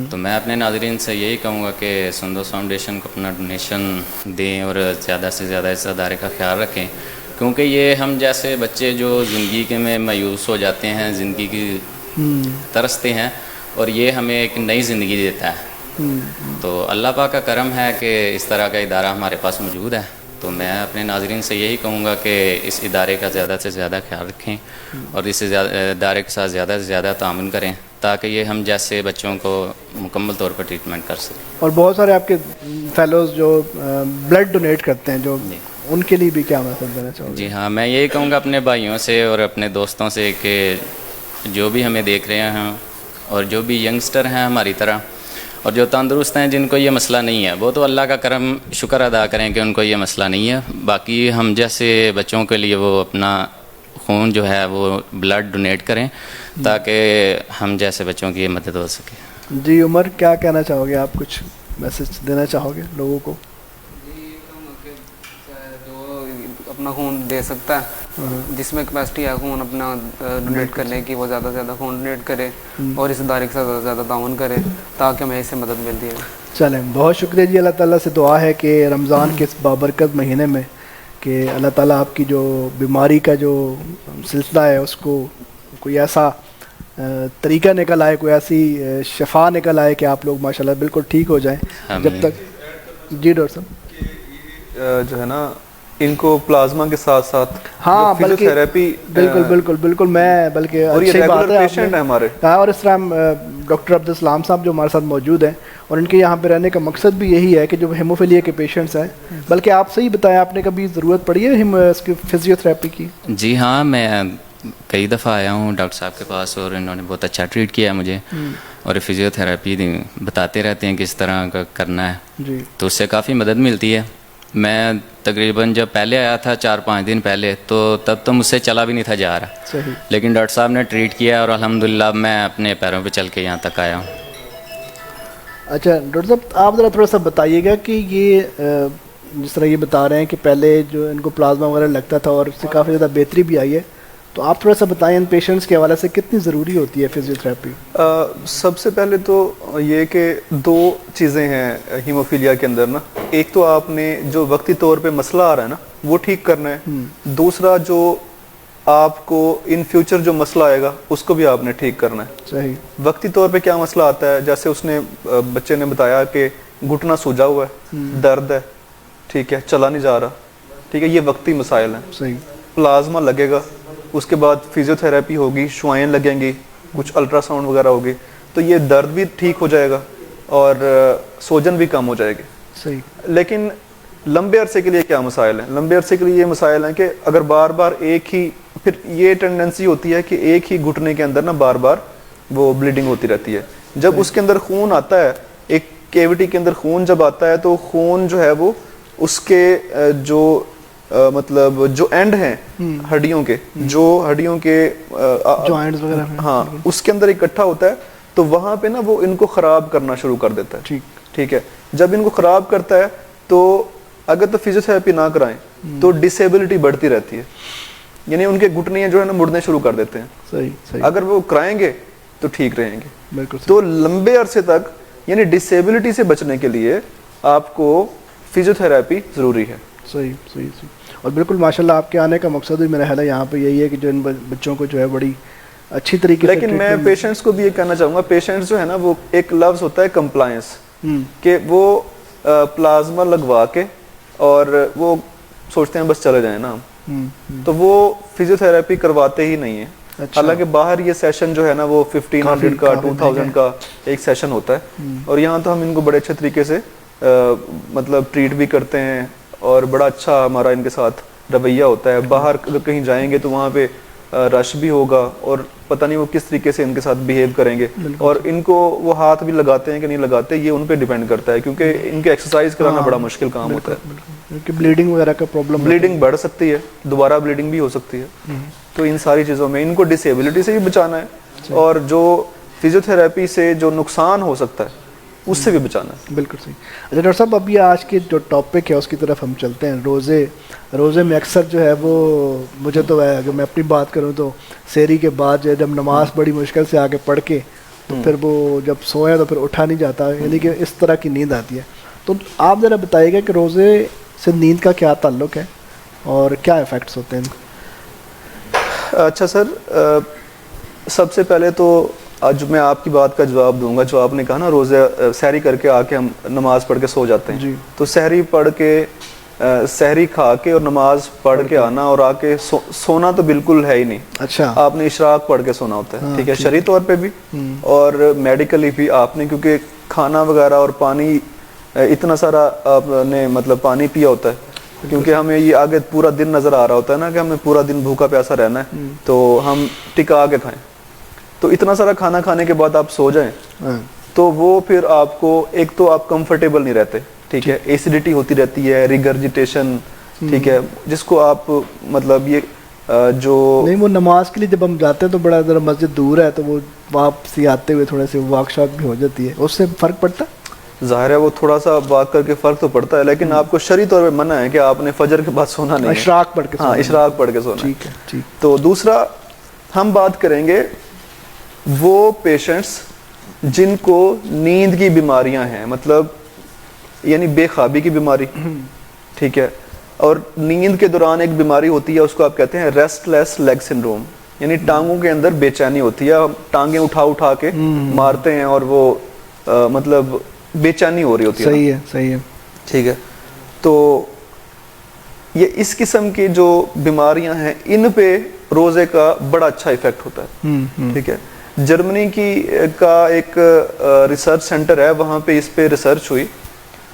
تو میں اپنے ناظرین سے یہی کہوں گا کہ سندس فاؤنڈیشن کو اپنا ڈونیشن دیں اور زیادہ سے زیادہ اس ادارے کا خیال رکھیں, کیونکہ یہ ہم جیسے بچے جو زندگی کے میں مایوس ہو جاتے ہیں, زندگی کی ترستے ہیں, اور یہ ہمیں ایک نئی زندگی دیتا ہے. تو اللہ پاک کا کرم ہے کہ اس طرح کا ادارہ ہمارے پاس موجود ہے. تو میں اپنے ناظرین سے یہی کہوں گا کہ اس ادارے کا زیادہ سے زیادہ خیال رکھیں اور اس ادارے کے ساتھ زیادہ سے زیادہ تعاون کریں تاکہ یہ ہم جیسے بچوں کو مکمل طور پر ٹریٹمنٹ کر سکیں. اور بہت سارے آپ کے فیلوز جو بلڈ ڈونیٹ کرتے ہیں, جو ان کے لیے بھی کیا میسج دینا چاہوں گا؟ جی ہاں, میں یہی کہوں گا اپنے بھائیوں سے اور اپنے دوستوں سے کہ جو بھی ہمیں دیکھ رہے ہیں اور جو بھی ینگسٹر ہیں ہماری طرح اور جو تندرست ہیں جن کو یہ مسئلہ نہیں ہے, وہ تو اللہ کا کرم شکر ادا کریں کہ ان کو یہ مسئلہ نہیں ہے. باقی ہم جیسے بچوں کے لیے وہ اپنا خون جو ہے وہ بلڈ ڈونیٹ کریں تاکہ ہم جیسے بچوں کی یہ مدد ہو سکے. جی عمر, کیا کہنا چاہو گے آپ؟ کچھ میسج دینا چاہو گے لوگوں کو؟ جی, جو اپنا خون دے سکتا ہے, جس میں کیپیسٹی ہے خون اپنا ڈونیٹ کرنے کی, وہ زیادہ سے زیادہ خون ڈونیٹ کرے اور اس ادارے کے ساتھ زیادہ سے زیادہ تعاون کرے تاکہ ہمیں اس سے مدد ملتی ہے. چلیں, بہت شکریہ جی. اللہ تعالیٰ سے دعا ہے کہ رمضان کے اس بابرکت مہینے میں کہ اللہ تعالیٰ آپ کی جو بیماری کا جو سلسلہ ہے اس کو کوئی ایسا طریقہ نکل آئے, کوئی ایسی شفا نکل آئے کہ آپ لوگ ماشاءاللہ بالکل ٹھیک ہو جائیں. جب تک جی ڈاکٹر صاحب جو ہے نا ان کو پلازما کے ساتھ ساتھ ہاں فزیوتھراپی بالکل میں بلکہ اچھی بات ہے پیشنٹ ہے ہمارے. اور اس طرح ڈاکٹر عبدالسلام صاحب جو ہمارے ساتھ موجود ہیں اور ان کے یہاں پہ رہنے کا مقصد بھی یہی ہے کہ جو ہیموفیلیا کے پیشنٹس ہیں, بلکہ آپ صحیح بتائیں, آپ نے کبھی ضرورت پڑی ہے اس کی فزیوتھراپی کی؟ جی ہاں, میں کئی دفعہ آیا ہوں ڈاکٹر صاحب کے پاس اور انہوں نے بہت اچھا ٹریٹ کیا مجھے اور فزیوتھراپی بتاتے رہتے ہیں کس طرح کا کرنا ہے. جی, تو اس سے کافی مدد ملتی ہے. میں تقریباً جب پہلے آیا تھا 4-5 دن پہلے تو تب تو مجھ سے چلا بھی نہیں تھا جا رہا, صحیح, لیکن ڈاکٹر صاحب نے ٹریٹ کیا اور الحمدللہ میں اپنے پیروں پہ چل کے یہاں تک آیا ہوں. اچھا ڈاکٹر صاحب, آپ ذرا تھوڑا سا بتائیے گا کہ یہ جس طرح یہ بتا رہے ہیں کہ پہلے جو ان کو پلازما وغیرہ لگتا تھا اور اس سے کافی زیادہ بہتری بھی آئی ہے, تو آپ تھوڑا سا بتائیں ان پیشنٹس کے حوالے سے کتنی ضروری ہوتی ہے فزیوتھراپی؟ سب سے پہلے تو یہ کہ 2 چیزیں ہیں ہیموفیلیا کے اندر نا. ایک تو آپ نے جو وقتی طور پہ مسئلہ آ رہا ہے نا وہ ٹھیک کرنا ہے. دوسرا جو آپ کو ان فیوچر جو مسئلہ آئے گا اس کو بھی آپ نے ٹھیک کرنا ہے. صحیح. وقتی طور پہ کیا مسئلہ آتا ہے, جیسے اس نے بچے نے بتایا کہ گھٹنا سوجا ہوا ہے, درد ہے, ٹھیک ہے, چلا نہیں جا رہا, ٹھیک ہے, یہ وقتی مسائل ہیں. صحیح. پلازما لگے گا, اس کے بعد فزیو تھراپی ہوگی, شوائیں لگیں گی, کچھ الٹرا ساؤنڈ وغیرہ ہوگی, تو یہ درد بھی ٹھیک ہو جائے گا اور سوجن بھی کم ہو جائے گی. صحیح. لیکن لمبے عرصے کے لیے کیا مسائل ہیں؟ لمبے عرصے کے لیے یہ مسائل ہیں کہ اگر بار بار ایک ہی, پھر یہ ٹینڈنسی ہوتی ہے کہ ایک ہی گھٹنے کے اندر نا بار بار وہ بلیڈنگ ہوتی رہتی ہے. جب اس کے اندر خون آتا ہے, ایک کیوٹی کے اندر خون جب آتا ہے تو خون جو ہے وہ اس کے جو مطلب جو اینڈ ہیں ہڈیوں کے, جو ہڈیوں کے جوائنٹس وغیرہ, ہاں, اس کے اندر اکٹھا ہوتا ہے, تو وہاں پہ نا وہ ان کو خراب کرنا شروع کر دیتا ہے. ٹھیک ہے. جب ان کو خراب کرتا ہے تو اگر تو فزیو تھراپی نہ کرائیں تو ڈسیبلٹی بڑھتی رہتی ہے, یعنی ان کے گھٹنے جو ہے نا مڑنے شروع کر دیتے ہیں. صحیح. اگر وہ کرائیں گے تو ٹھیک رہیں گے. بالکل. تو لمبے عرصے تک یعنی ڈسیبلٹی سے بچنے کے لیے آپ کو فزیو تھراپی ضروری ہے. صحیح. اور بالکل ماشاءاللہ آپ کے آنے کا مقصد بھی میرا خیال ہے یہاں پہ یہی ہے کہ جو ان بچوں کو جو ہے بڑی اچھی طریقے سے. لیکن میں پیشنٹس کو بھی یہ کہنا چاہوں گا, پیشنٹس جو ہے نا وہ ایک لفظ ہوتا ہے کمپلائنس, کہ وہ پلازما لگوا کے اور وہ سوچتے ہیں بس چلے جائیں نا ہم, تو وہ فزیو تھراپی کرواتے ہی نہیں ہیں. حالانکہ باہر یہ سیشن جو ہے نا وہ 1500 کا 2000 کا ایک سیشن ہوتا ہے, اور یہاں تو ہم ان کو بڑے اچھے طریقے سے مطلب ٹریٹ بھی کرتے ہیں اور بڑا اچھا ہمارا ان کے ساتھ رویہ ہوتا ہے. باہر اگر کہیں جائیں گے تو وہاں پہ رش بھی ہوگا اور پتہ نہیں وہ کس طریقے سے ان کے ساتھ بیہیو کریں گے, اور ان کو وہ ہاتھ بھی لگاتے ہیں کہ نہیں لگاتے یہ ان پہ ڈیپینڈ کرتا ہے, کیونکہ ان کے ایکسرسائز کرانا بڑا مشکل کام ہوتا ہے, کیونکہ بلیڈنگ وغیرہ کا پرابلم, بلیڈنگ بڑھ سکتی ہے, دوبارہ بلیڈنگ بھی ہو سکتی ہے. تو ان ساری چیزوں میں ان کو ڈسیبلٹی سے بھی بچانا ہے اور جو فزیو تھراپی سے جو نقصان ہو سکتا ہے اس سے بھی بچانا ہے. بالکل صحیح. اچھا ڈاکٹر صاحب, ابھی آج کے جو ٹاپک ہے اس کی طرف ہم چلتے ہیں. روزے میں اکثر جو ہے وہ مجھے تو ہے, اگر میں اپنی بات کروں تو سحری کے بعد جو ہے جب نماز بڑی مشکل سے آگے پڑھ کے تو پھر وہ جب سویا تو پھر اٹھا نہیں جاتا, یعنی کہ اس طرح کی نیند آتی ہے. تو آپ ذرا بتائیے گا کہ روزے سے نیند کا کیا تعلق ہے اور کیا ایفیکٹس ہوتے ہیں. اچھا سر, سب سے پہلے تو آج میں آپ کی بات کا جواب دوں گا. جو آپ نے کہا نا روزے سحری کر کے آ کے ہم نماز پڑھ کے سو جاتے ہیں, تو سحری پڑھ کے سحری کھا کے اور نماز پڑھ کے آنا اور آ کے سونا تو بالکل ہے ہی نہیں. اچھا, آپ نے اشراق پڑھ کے سونا ہوتا ہے, ٹھیک ہے, شرعی طور پہ بھی اور میڈیکلی بھی آپ نے, کیونکہ کھانا وغیرہ اور پانی اتنا سارا آپ نے مطلب پانی پیا ہوتا ہے, کیونکہ ہمیں یہ آگے پورا دن نظر آ رہا ہوتا ہے نا کہ ہمیں پورا دن بھوکا پیاسا رہنا ہے, تو ہم ٹکا کے کھائیں. تو اتنا سارا کھانا کھانے کے بعد آپ سو جائیں تو وہ پھر آپ کو ایک تو آپ کمفرٹیبل نہیں رہتے, ٹھیک ہے, ایسیڈیٹی ہوتی رہتی ہے, ریگرجیٹیشن, ٹھیک ہے, جس کو آپ مطلب یہ جو نہیں, وہ نماز کے لیے جب ہم جاتے ہیں تو بڑا ذرا مسجد دور ہے تو وہ واپسی آتے ہوئے تھوڑے سے واک شاک بھی ہو جاتی ہے, اس سے فرق پڑتا ہے. ظاہر ہے وہ تھوڑا سا واک کر کے فرق تو پڑتا ہے, لیکن آپ کو شرعی طور پہ منع ہے کہ آپ نے فجر کے بعد سونا نہیں, اشراق پڑھ کے, ہاں اشراق پڑھ کے سونا. ٹھیک ہے, ٹھیک. تو دوسرا ہم بات کریں گے وہ پیشنٹس جن کو نیند کی بیماریاں ہیں, مطلب یعنی بے خوابی کی بیماری, ٹھیک ہے, اور نیند کے دوران ایک بیماری ہوتی ہے اس کو آپ کہتے ہیں ریسٹ لیس لیگ سنڈروم, یعنی ٹانگوں کے اندر بے چینی ہوتی ہے, ٹانگیں اٹھا کے مارتے ہیں اور وہ مطلب بے چینی ہو رہی ہوتی ہے. صحیح ہے, صحیح ہے, ٹھیک ہے. تو یہ اس قسم کی جو بیماریاں ہیں ان پہ روزے کا بڑا اچھا ایفیکٹ ہوتا ہے, ٹھیک ہے. جرمنی کا ایک ریسرچ سینٹر ہے, وہاں پہ اس پہ ریسرچ ہوئی,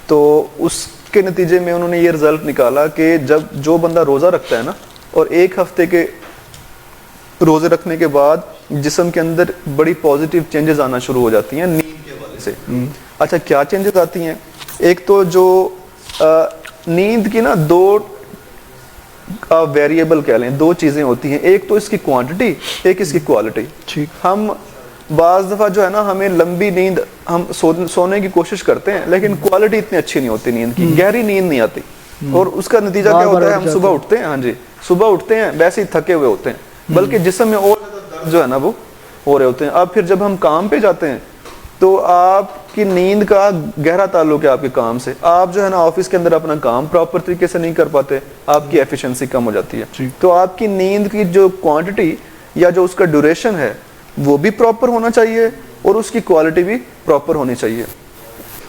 تو اس کے نتیجے میں انہوں نے یہ رزلٹ نکالا کہ جب جو بندہ روزہ رکھتا ہے نا اور ایک ہفتے کے روزے رکھنے کے بعد جسم کے اندر بڑی پازیٹیو چینجز آنا شروع ہو جاتی ہیں نیند کے حوالے سے. اچھا, کیا چینجز آتی ہیں؟ ایک تو جو نیند کی نا دو ویریبل کہہ لیں, دو چیزیں ہوتی ہیں, ایک تو اس کی کوانٹٹی, ایک اس کی کوالٹی. ہم بعض دفعہ جو ہے نا ہمیں لمبی نیند ہم سونے کی کوشش کرتے ہیں لیکن کوالٹی اتنی اچھی نہیں ہوتی نیند کی, گہری نیند نہیں آتی, اور اس کا نتیجہ کیا ہوتا ہے, ہم صبح اٹھتے ہیں, ہاں جی, صبح اٹھتے ہیں ویسے ہی تھکے ہوئے ہوتے ہیں, بلکہ جسم میں اور زیادہ درد جو ہے نا وہ ہو رہے ہوتے ہیں. اب پھر جب ہم کام پہ جاتے ہیں تو آپ کی نیند کا گہرا تعلق ہے آپ کے کام سے. آپ جو ہے نا آفس کے اندر اپنا کام پراپر طریقے سے نہیں کر پاتے, آپ کی ایفیشنسی کم ہو جاتی ہے. تو آپ کی نیند کی جو کوانٹٹی یا جو اس کا ڈیوریشن ہے وہ بھی پراپر ہونا چاہیے اور اس کی کوالٹی بھی پراپر ہونی چاہیے.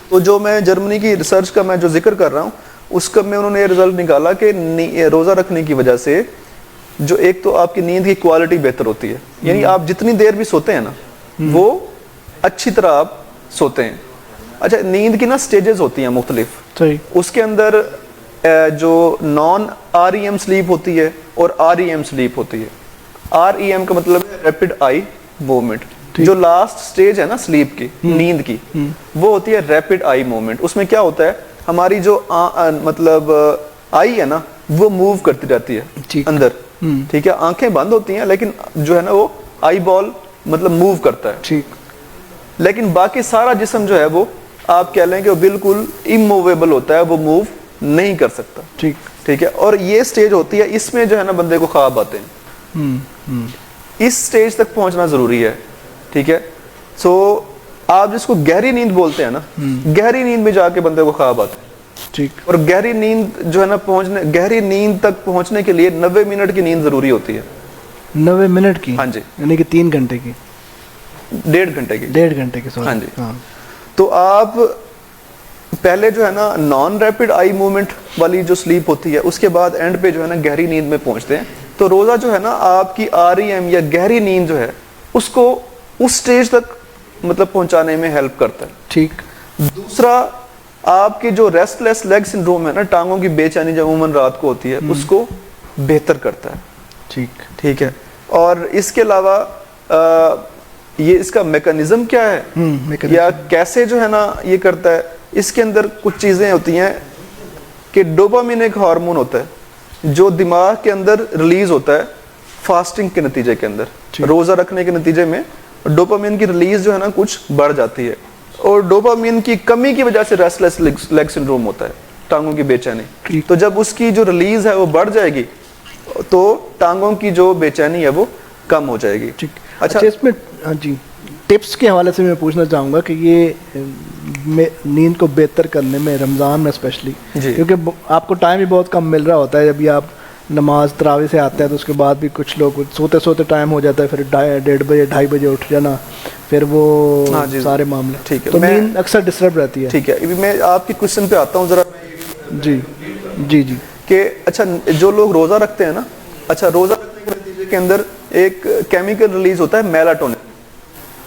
تو جو میں جرمنی کی ریسرچ کا میں جو ذکر کر رہا ہوں اس کا میں انہوں نے یہ رزلٹ نکالا کہ روزہ رکھنے کی وجہ سے جو ایک تو آپ کی نیند کی کوالٹی بہتر ہوتی ہے, یعنی آپ جتنی دیر بھی سوتے ہیں نا وہ اچھی طرح آپ سوتے ہیں. اچھا, نیند کی نا سٹیجز ہوتی ہیں مختلف. اس کے اندر جو non R E M sleep ہوتی ہے اور آر ای ایم سلیپ ہوتی ہے. آر ای ایم کا مطلب ہے ریپڈ آئی موومنٹ. جو لاسٹ سٹیج ہے نا سلیپ کی, نیند کی, وہ ہوتی ہے ریپڈ آئی موومنٹ. اس میں کیا ہوتا ہے, ہماری جو مطلب آئی ہے نا وہ موو کرتی رہتی ہے اندر, ٹھیک ہے, آنکھیں بند ہوتی ہیں لیکن جو ہے نا وہ آئی بال مطلب موو کرتا ہے, ٹھیک. لیکن باقی سارا جسم جو ہے وہ آپ کہہ لیں کہ وہ بالکل اموویبل ہوتا ہے, وہ موو نہیں کر سکتا, ٹھیک ہے. اور یہ سٹیج ہوتی ہے, اس میں جو ہے نا بندے کو خواب آتے ہیں. اس سٹیج تک پہنچنا ضروری ہے, ٹھیک ہے. سو آپ جس کو گہری نیند بولتے ہیں نا, گہری نیند میں جا کے بندے کو خواب آتے ہیں, ٹھیک. اور گہری نیند جو ہے نا گہری نیند تک پہنچنے کے لیے 90 منٹ کی نیند ضروری ہوتی ہے. 90 منٹ کی؟ ہاں جی. یعنی کہ 3 گھنٹے کی؟ 1.5 گھنٹے کی. 1.5 گھنٹے کی, ہاں جی. تو آپ پہلے جو ہے نا نان ریپڈ آئی موومنٹ والی جو سلیپ ہوتی ہے, اس کے بعد اینڈ پہ جو ہے نا گہری نیند میں پہنچتے ہیں. تو روزہ جو ہے نا آپ کی آر ای ایم یا گہری نیند جو ہے اس کو اس سٹیج تک مطلب پہنچانے میں ہیلپ کرتا ہے, ٹھیک. دوسرا, آپ کی جو ریسٹ لیس لیگ سنڈروم ہے نا, ٹانگوں کی بے چینی جو عموماً رات کو ہوتی ہے, اس کو بہتر کرتا ہے, ٹھیک ہے. اور اس کے علاوہ یہ اس کا میکانزم کیا ہے یا کیسے جو ہے نا یہ کرتا ہے, اس کے اندر کچھ چیزیں ہوتی ہیں کہ ڈوپامین ایک ہارمون ہوتا ہے جو دماغ کے اندر ریلیز ہوتا ہے فاسٹنگ کے نتیجے کے اندر. روزہ رکھنے کے نتیجے میں ڈوپامین کی ریلیز جو ہے نا کچھ بڑھ جاتی ہے, اور ڈوپامین کی کمی کی وجہ سے ریسٹ لیس لیگ سنڈروم ہوتا ہے, ٹانگوں کی بے چینی. تو جب اس کی جو ریلیز ہے وہ بڑھ جائے گی تو ٹانگوں کی جو بے چینی ہے وہ کم ہو جائے گی. اچھا, اس میں جی ٹپس کے حوالے سے میں پوچھنا چاہوں گا کہ یہ نیند کو بہتر کرنے میں رمضان میں اسپیشلی, کیونکہ آپ کو ٹائم بھی بہت کم مل رہا ہوتا ہے, جب آپ نماز تراویح سے آتے ہیں تو اس کے بعد بھی کچھ لوگ سوتے سوتے ٹائم ہو جاتا ہے, پھر 1:30 بجے 2:30 بجے اٹھ جانا, پھر وہ سارے معاملے, ٹھیک ہے, تو نیند اکثر ڈسٹرب رہتی ہے. ٹھیک ہے, میں آپ کی کوشچن پہ آتا ہوں ذرا. جی جی جی کہ اچھا جو لوگ روزہ رکھتے ہیں نا, اچھا روزہ رکھنے کے نتیجے کے اندر ایک کیمیکل ریلیز ہوتا ہے میلاٹونن.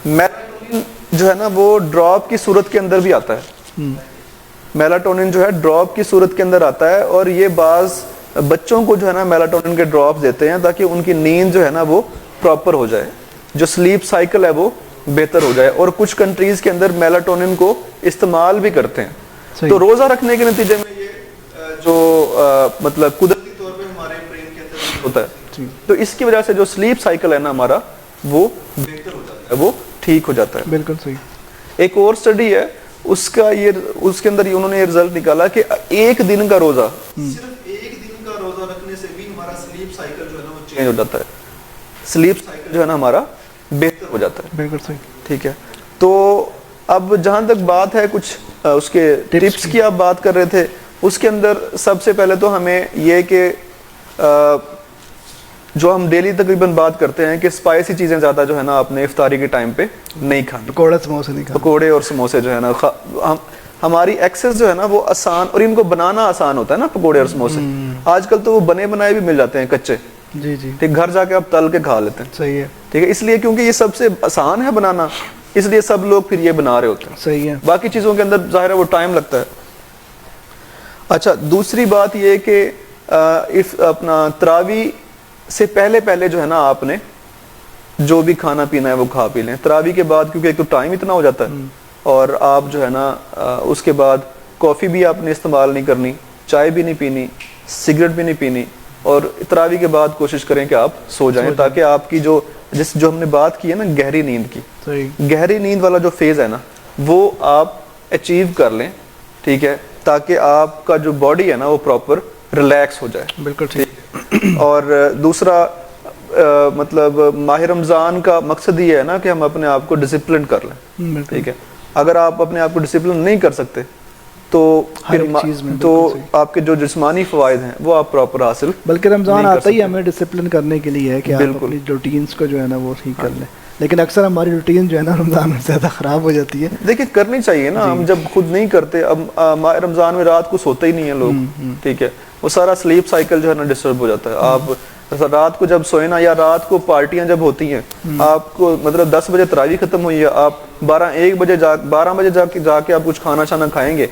میلاٹونن جو ہے نا وہ ڈراپ کی صورت کے اندر بھی آتا ہے. میلاٹونن جو ہے ڈراپ کی صورت کے اندر آتا ہے, اور یہ بعض بچوں کو جو ہے نا میلاٹونن کے ڈراپ دیتے ہیں تاکہ ان کی نیند جو ہے نا وہ پراپر ہو جائے, جو سلیپ سائیکل ہے وہ بہتر ہو جائے. اور کچھ کنٹریز کے اندر میلاٹونن کو استعمال بھی کرتے ہیں. تو روزہ رکھنے کے نتیجے میں یہ جو مطلب قدرتی طور پہ ہمارے برین کے اندر ہوتا ہے, تو اس کی وجہ سے جو سلیپ سائیکل ہے نا ہمارا وہ بہتر ہو جاتا ہے, وہ ٹھیک ہو جاتا ہے. بالکل صحیح. ایک اور اسٹڈی ہے اس کے اندر انہوں نے یہ رزلٹ نکالا کہ ایک دن کا روزہ, صرف ایک دن کا روزہ رکھنے سے بھی ہمارا سلیپ سائیکل جو ہے نا وہ چینج ہو جاتا ہے, سلیپ سائیکل جو ہے نا ہمارا بہتر ہو جاتا ہے. بالکل صحیح, ٹھیک ہے. تو اب جہاں تک بات ہے کچھ اس کے ٹپس کی آپ بات کر رہے تھے, اس کے اندر سب سے پہلے تو ہمیں یہ کہ جو ہم ڈیلی تقریباً بات کرتے ہیں کہ اسپائسی چیزیں زیادہ جو ہے نا آپ نے افطاری کے ٹائم پہ نہیں کھانی. پکوڑے اور سموسے جو ہے نا ہماری ایکسس جو ہے نا وہ آسان, اور ان کو بنانا آسان ہوتا ہے نا پکوڑے اور سموسے. آج کل تو وہ بنے بنائے بھی مل جاتے ہیں کچے, جی جی, ٹھیک, گھر جا کے آپ تل کے کھا لیتے ہیں. صحیح ہے, ٹھیک ہے, اس لیے کیونکہ یہ سب سے آسان ہے بنانا, اس لیے سب لوگ پھر یہ بنا رہے ہوتے ہیں. صحیح ہے. باقی چیزوں کے اندر ظاہر ہے وہ ٹائم لگتا ہے. اچھا, دوسری بات یہ کہ اپنا تراویح سے پہلے جو ہے نا آپ نے جو بھی کھانا پینا ہے وہ کھا پی لیں. تراویح کے بعد کیونکہ ایک تو ٹائم اتنا ہو جاتا ہے, اور آپ جو ہے نا اس کے بعد کافی بھی آپ نے استعمال نہیں کرنی, چائے بھی نہیں پینی, سگریٹ بھی نہیں پینی, اور تراویح کے بعد کوشش کریں کہ آپ سو جائیں تاکہ آپ کی جو ہم نے بات کی ہے نا گہری نیند کی, گہری نیند والا جو فیز ہے نا وہ آپ اچیو کر لیں, ٹھیک ہے, تاکہ آپ کا جو باڈی ہے نا وہ پراپر ریلیکس ہو جائے. بالکل ٹھیک. اور دوسرا مطلب ماہ رمضان کا مقصد یہ ہے نا کہ ہم اپنے آپ کو ڈسپلن کر لیں. ٹھیک ہے, اگر آپ اپنے آپ کو ڈسپلن نہیں کر سکتے تو پھر تو آپ کے جو جسمانی فوائد ہیں وہ آپ پراپر حاصل, بلکہ رمضان آتا ہی ہمیں ڈسپلن کرنے کے لیے ہے کہ آپ اپنی روٹینز کو جو ہے نا وہ ٹھیک کر لیں, لیکن اکثر ہماری روٹین جو ہے نا رمضان میں زیادہ خراب ہو جاتی ہے. دیکھیں کرنی چاہیے نا, ہم جب خود نہیں کرتے, اب ماہ رمضان میں رات کو سوتے ہی نہیں ہیں لوگ. ٹھیک ہے, وہ سارا سلیپ سائیکل جو ہے نا ڈسٹرب ہو جاتا ہے. آپ رات کو جب سوئے نا, یا رات کو پارٹیاں جب ہوتی ہیں, آپ کو مطلب 10 بجے تراویح ختم ہوئی ہے, آپ 12 بجے جا کے آپ کچھ کھانا چھانا کھائیں گے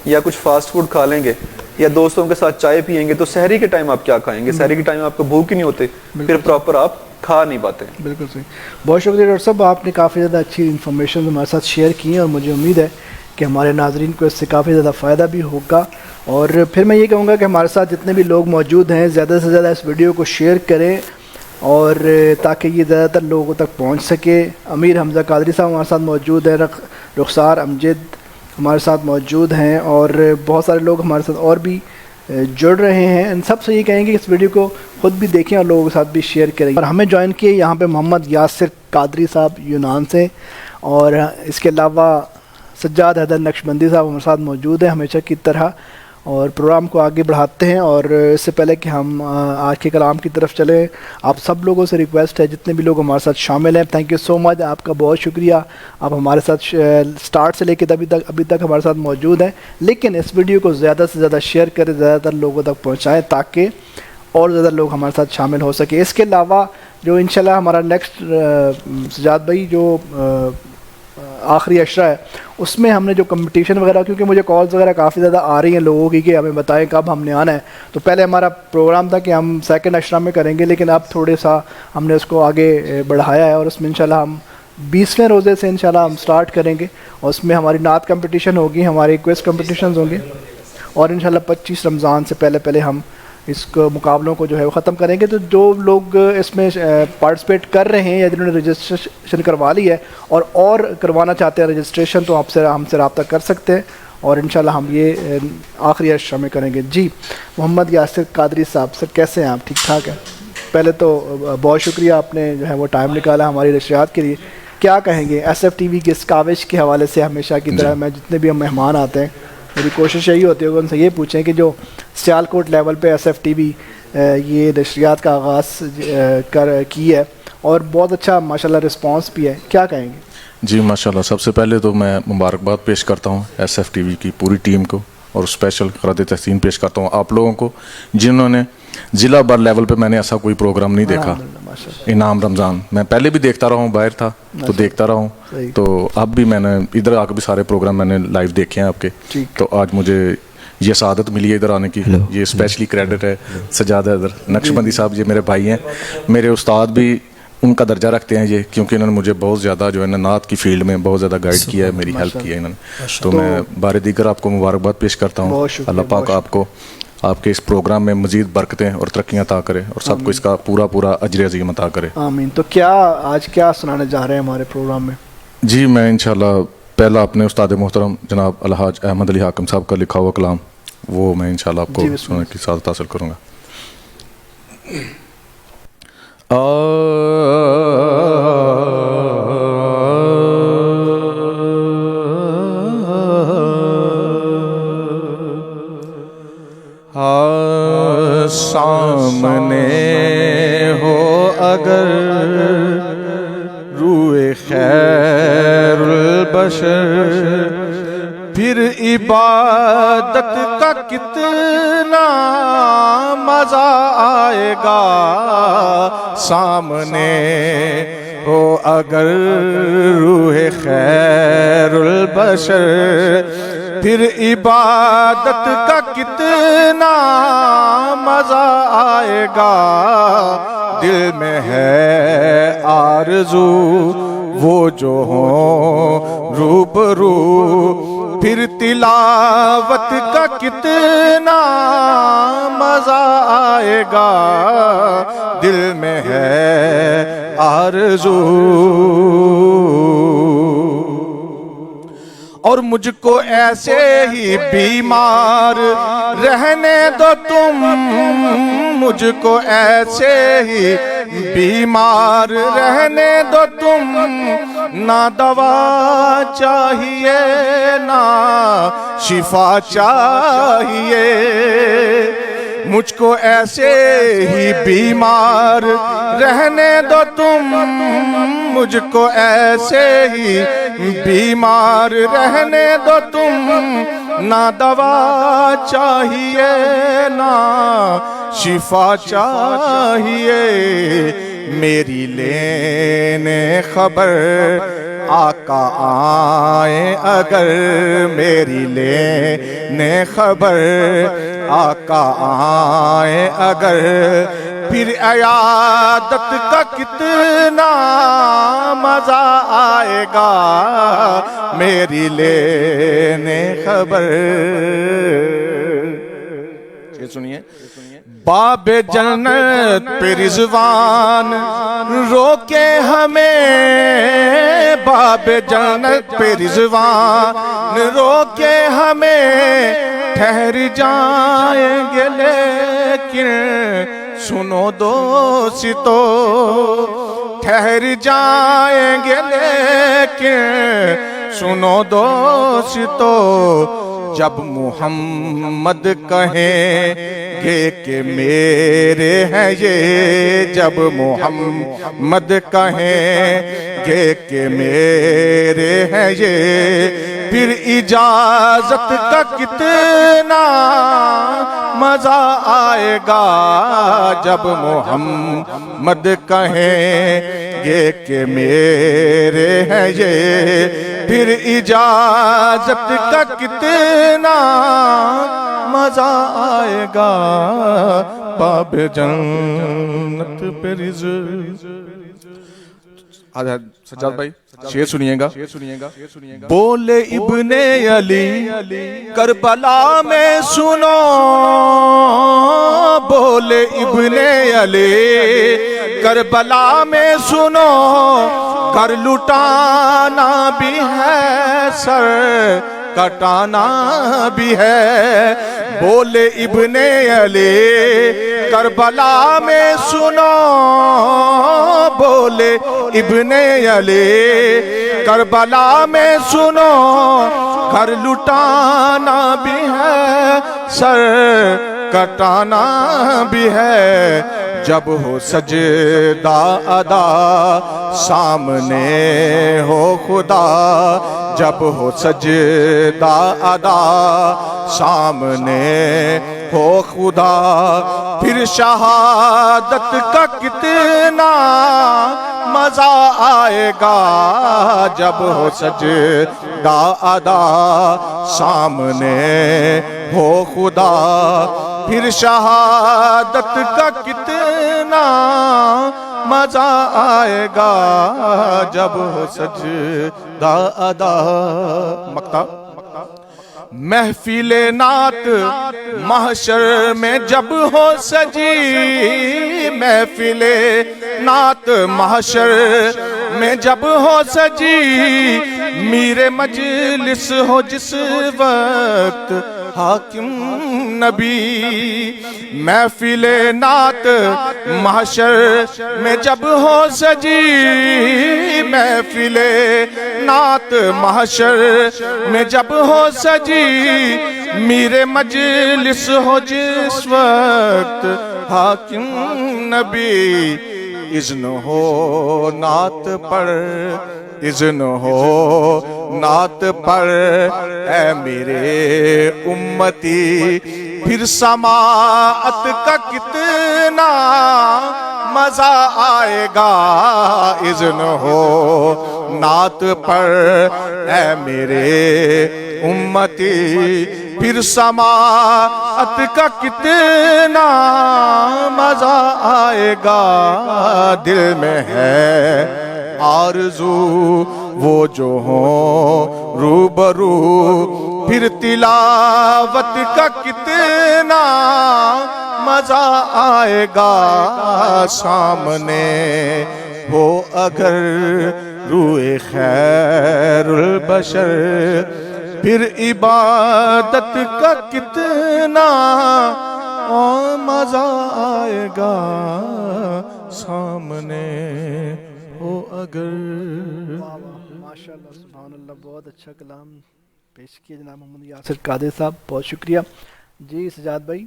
یا کچھ فاسٹ فوڈ کھا لیں گے یا دوستوں کے ساتھ چائے پیئیں گے, تو سحری کے ٹائم آپ کیا کھائیں گے؟ سحری کے ٹائم آپ کو بھوک ہی نہیں ہوتے, پھر پراپر آپ کھا نہیں پاتے. بالکل صحیح. بہت شکریہ ڈاکٹر صاحب, آپ نے کافی زیادہ اچھی انفارمیشن ہمارے ساتھ شیئر کی ہیں, اور مجھے امید ہے کہ ہمارے ناظرین کو اس سے کافی زیادہ فائدہ بھی ہوگا. اور پھر میں یہ کہوں گا کہ ہمارے ساتھ جتنے بھی لوگ موجود ہیں زیادہ سے زیادہ اس ویڈیو کو شیئر کریں, اور تاکہ یہ زیادہ تر لوگوں تک پہنچ سکے. امیر حمزہ قادری صاحب ہمارے ساتھ موجود ہیں, رخسار امجد ہمارے ساتھ موجود ہیں, اور بہت سارے لوگ ہمارے ساتھ اور بھی جڑ رہے ہیں. ان سب سے یہ کہیں گے کہ اس ویڈیو کو خود بھی دیکھیں اور لوگوں کے ساتھ بھی شیئر کریں. اور ہمیں جوائن کیے یہاں پہ محمد یاسر قادری صاحب یونان سے, اور اس کے علاوہ سجاد حیدر نقشبندی صاحب ہمارے ساتھ موجود ہیں ہمیشہ کی طرح. اور پروگرام کو آگے بڑھاتے ہیں, اور اس سے پہلے کہ ہم آج کے کلام کی طرف چلیں, آپ سب لوگوں سے ریکویسٹ ہے جتنے بھی لوگ ہمارے ساتھ شامل ہیں, تھینک یو سو مچ, آپ کا بہت شکریہ. آپ ہمارے ساتھ سٹارٹ سے لے کے ابھی تک ہمارے ساتھ موجود ہیں, لیکن اس ویڈیو کو زیادہ سے زیادہ شیئر کریں, زیادہ تر لوگوں تک پہنچائیں تاکہ اور زیادہ لوگ ہمارے ساتھ شامل ہو سکے. اس کے علاوہ جو انشاءاللہ ہمارا نیکسٹ سجاد بھائی جو آخری عشرہ ہے, اس میں ہم نے جو کمپٹیشن وغیرہ, کیونکہ مجھے کالز وغیرہ کافی زیادہ آ رہی ہیں لوگوں کی کہ ہمیں بتائیں کب ہم نے آنا ہے, تو پہلے ہمارا پروگرام تھا کہ ہم سیکنڈ عشرہ میں کریں گے, لیکن اب تھوڑے سا ہم نے اس کو آگے بڑھایا ہے, اور اس میں انشاءاللہ ہم 20ویں روزے سے انشاءاللہ ہم سٹارٹ کریں گے, اور اس میں ہماری نعت کمپٹیشن ہوگی, ہماری کوئز کمپٹیشنز ہوں گے, اور انشاءاللہ 25 رمضان سے پہلے ہم اس کو مقابلوں کو جو ہے وہ ختم کریں گے. تو جو لوگ اس میں پارٹیسپیٹ کر رہے ہیں یا جنہوں نے رجسٹریشن کروا لی ہے اور کروانا چاہتے ہیں رجسٹریشن, تو ہم سے رابطہ کر سکتے ہیں, اور انشاءاللہ ہم یہ آخری عشرہ میں کریں گے. جی محمد یاسر قادری صاحب, سر کیسے ہیں آپ؟ ٹھیک ٹھاک ہیں؟ پہلے تو بہت شکریہ, آپ نے جو ہے وہ ٹائم نکالا ہماری نشریات کے لیے. کیا کہیں گے ایس ایف ٹی وی کی اس کاوش کے حوالے سے؟ ہمیشہ کی طرح میں جتنے بھی ہم مہمان آتے ہیں میری کوشش یہی ہوتی ہے کہ ان سے یہ پوچھیں کہ جو سیالکوٹ لیول پہ ایس ایف ٹی وی یہ نشریات کا آغاز کی ہے, اور بہت اچھا ماشاءاللہ رسپانس بھی ہے, کیا کہیں گے؟ جی ماشاءاللہ, سب سے پہلے تو میں مبارکباد پیش کرتا ہوں ایس ایف ٹی وی کی پوری ٹیم کو, اور اسپیشل خراج تحسین پیش کرتا ہوں آپ لوگوں کو جنہوں نے ضلع بر لیول پہ میں نے ایسا کوئی پروگرام نہیں دیکھا. انعام رمضان میں پہلے بھی دیکھتا رہا ہوں, باہر تھا تو دیکھتا رہا ہوں, تو اب بھی میں نے ادھر آ کے بھی سارے پروگرام میں نے لائیو دیکھے ہیں آپ کے, تو آج مجھے یہ سعادت ملی ہے ادھر آنے کی. یہ اسپیشلی کریڈٹ ہے سجاد حیدر نقشبندی صاحب, یہ میرے بھائی ہیں, میرے استاد بھی ان کا درجہ رکھتے ہیں یہ, کیونکہ انہوں نے مجھے بہت زیادہ جو ہے نا نعت کی فیلڈ میں بہت زیادہ گائیڈ کیا ہے, میری ہیلپ کی ہے انہوں نے. تو میں بار دیگر آپ کو مبارکباد پیش کرتا ہوں. اللہ پاک آپ کو آپ کے اس پروگرام میں مزید برکتیں اور ترقیاں عطا کرے, اور سب کو اس کا پورا اجر عظیم عطا کرے. آمین. تو آج کیا سنانے جا رہے ہیں ہمارے پروگرام میں؟ جی میں انشاءاللہ پہلا اپنے استاد محترم جناب الحاج احمد علی حاکم صاحب کا لکھا ہوا کلام, وہ میں انشاءاللہ آپ کو سننے کی سعادت حاصل کروں گا. سامنے ہو اگر روئے خیر البشر, پھر عبادت کا کتنا مزہ آئے گا. سامنے ہو اگر روح خیر البشر, پھر عبادت کا کتنا مزہ آئے گا. دل میں ہے آرزو وہ جو ہوں روبرو, پھر تلاوت کا کتنا مزہ آئے گا. دل میں ہے آرزو, اور مجھ کو ایسے ہی بیمار رہنے دو تم, مجھ کو ایسے ہی بیمار رہنے دو تم، نہ دوا چاہیے نہ شفا چاہیے، مجھ کو ایسے ہی بیمار رہنے دو تم، مجھ کو ایسے ہی بیمار رہنے دو تم، نہ دوا چاہیے نہ شفا چاہیے، میری لینے خبر آقا آئیں اگر، میری لینے خبر آقا آئیں اگر، پھر عیادت کا کتنا مزہ آئے گا، میری لینے خبر۔ یہ سنیے، باب جنت پہ رضوان روکے ہمیں، باب جنت پہ رضوان روکے ہمیں، ٹھہر جائیں گے لیکن سنو دوستو، ٹھہر جائیں گے لیکن سنو دوستو، جب محمد کہیں گے کہ میرے ہیں یہ، جب محمد کہیں گے کہ میرے ہیں یہ، پھر اجازت کا کتنا مزہ آئے گا، جب محمد کہیں گے کہ میرے ہیں یہ، پھر اجازت کا کتنا مزہ آئے گا، باب جنت پہ سجاد بھائی شعر سنیے گا، بولے ابن علی کربلا میں سنو، بولے ابن علی کربلا میں سنو، کر لٹانا بھی ہے سر کٹانا بھی ہے، بولے ابن علی کربلا میں سنو، بولے ابن علی کربلا میں سنو، گھر لٹانا بھی ہے سر کٹانا بھی ہے، جب ہو سجدہ ادا سامنے ہو خدا، جب ہو سجدہ ادا سامنے ہو خدا، پھر شہادت کا کتنا مزہ آئے گا، جب ہو سجدہ ادا سامنے ہو خدا، پھر شہادت کا کتنا مزہ آئے گا، جب ہو سجدہ ادا۔ مقطع، محفل نعت محشر میں جب ہو سجی، محفل نعت محشر میں جب ہو سجی، میر مجلس ہو جس وقت حاکم نبی، محفل نعت محشر میں جب ہو سجی، محفل نعت محشر میں جب ہو سجی، میر مجلس ہو جس وقت حاکم نبی، اذن ہو نعت پر، اذن ہو نعت پر اے میرے امتی، پھر سماعت کا کتنا مزہ آئے گا، اذن ہو نعت پر اے میرے امتی، پھر سماعت کا کتنا مزہ آئے گا، دل میں ہے آرزو وہ جو ہوں روبرو، پھر تلاوت کا کتنا مزہ آئے گا، سامنے ہو اگر روئے خیر البشر، پھر عبادت کا کتنا مزہ آئے گا، سامنے ہو اگر. ماشاء اللہ سبحان اللہ, بہت اچھا کلام پیش کیا جناب محمد یاسر قادری صاحب, بہت شکریہ. جی سجاد بھائی,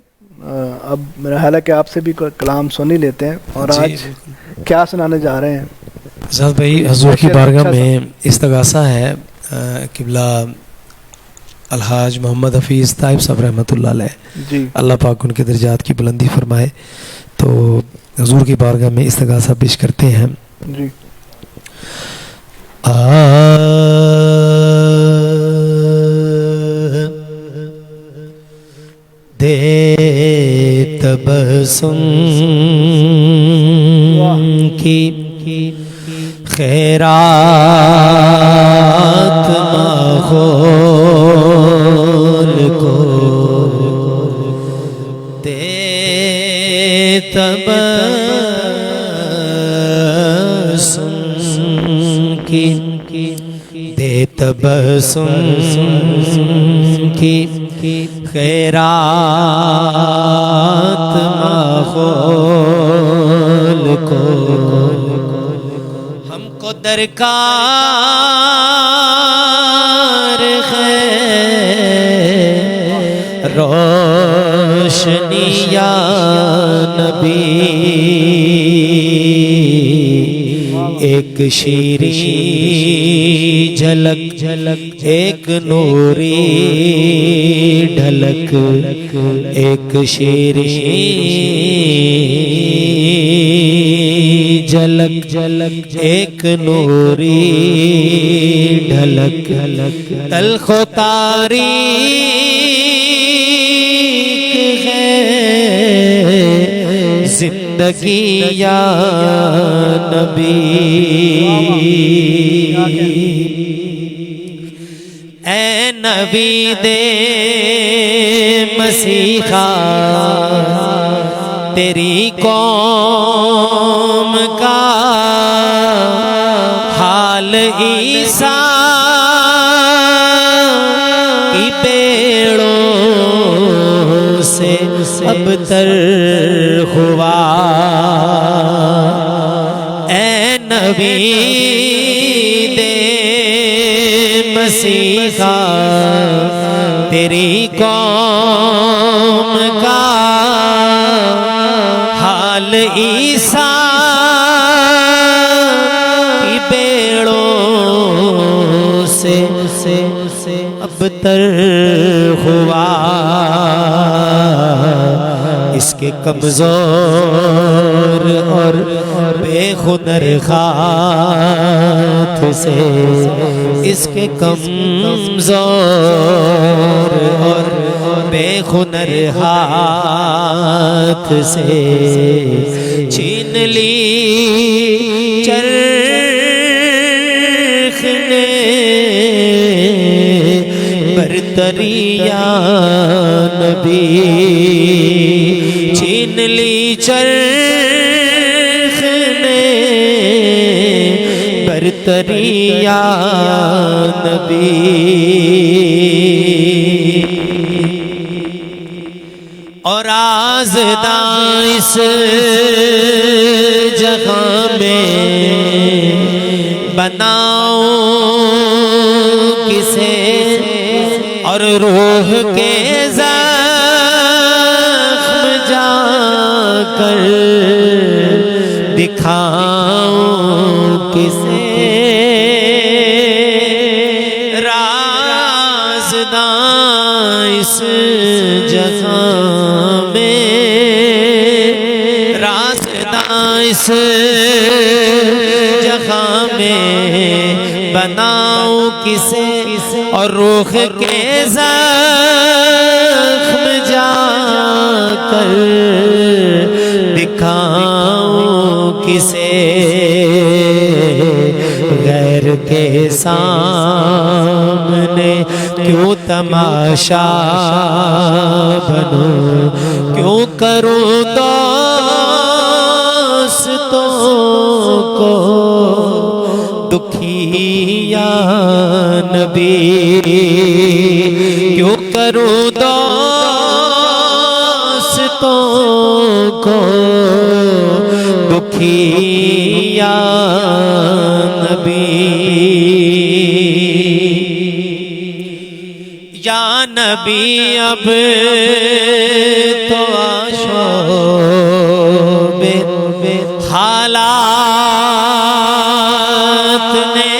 اب میرا خیال ہے کہ آپ سے بھی کوئی کلام سن ہی لیتے ہیں, اور آج کیا سنانے جا رہے ہیں؟ سجاد بھائی حضور کی بارگاہ میں استغاثہ ہے قبلہ الحاج محمد حفیظ طائب صاحب رحمۃ اللہ علیہ, جی اللہ پاک ان کے درجات کی بلندی فرمائے. تو حضور کی بارگاہ میں استغاثہ پیش کرتے ہیں. جی دے تبسم کی خیرات ماحول کو, دے تبسم کی, دے تبسم کی خیرات ماحول کو, ہم کو درکار ہے روشنی یا نبی, ایک شیریں جھلک ایک نوری ڈھلک, ایک شیریں جھلک ایک نوری ڈھلک, تلخ و تاریک ہے زندگی یا نبی, اے نبی دے مسیحا تیری قوم کا حال عیسیٰ کی بیڑوں سے ابتر ہوا, اے نبی دے مسیحا تیری قوم کا حال عیسیٰ کی بیڑوں سے ابتر ہوا, اس کے کمزور اور بے ہنر ہاتھ سے, اس کے کمزور اور بے ہنر ہاتھ سے چھین لی چرخ نے برتری یا نبی, چھین لی چرخ نے برتری یا نبی, اور آزداں اس جگہ میں بناؤں کسے, اور روح کے زخم جا کر دکھاؤں کسے, رازداں اس جگہ میں, رازداں اس جگہ میں بناؤں کسے, اور روح کے زخم جا کر دکھاؤں کسے, غیر کے سامنے کیوں تماشا بنوں, کیوں کروں دوستوں کو دکھی یا نبی, کیوں کروں دوستوں کو دکھی نبی اب تو آشوب حالات نے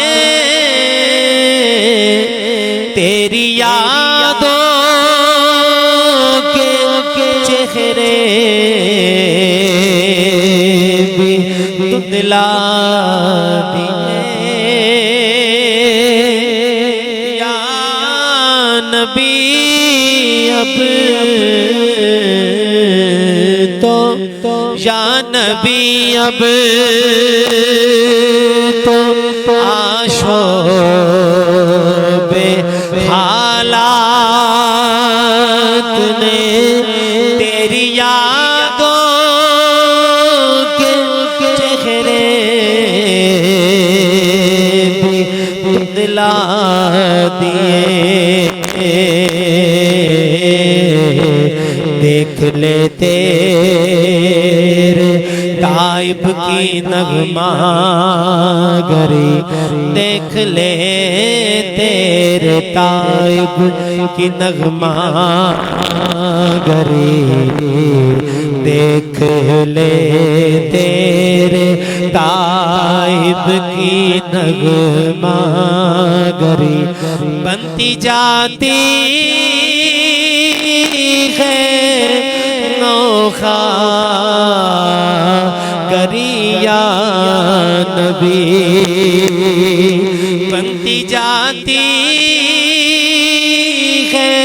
تیری یادوں کے چہرے بھی دھندلا دیے یا نبی اب تو یا نبی اب تو آشوب حالات نے تیری یادوں کے چہرے بھی دھندلا دیے دیکھ لے تیرے تائب کی نغمہ گری دیکھ لے تیرے تائب کی نغمہ گری دیکھ لے تیرے تائب کی نغمہ گری بنتی جاتی ہے نوخا گری یا نبی بنتی جاتی ہے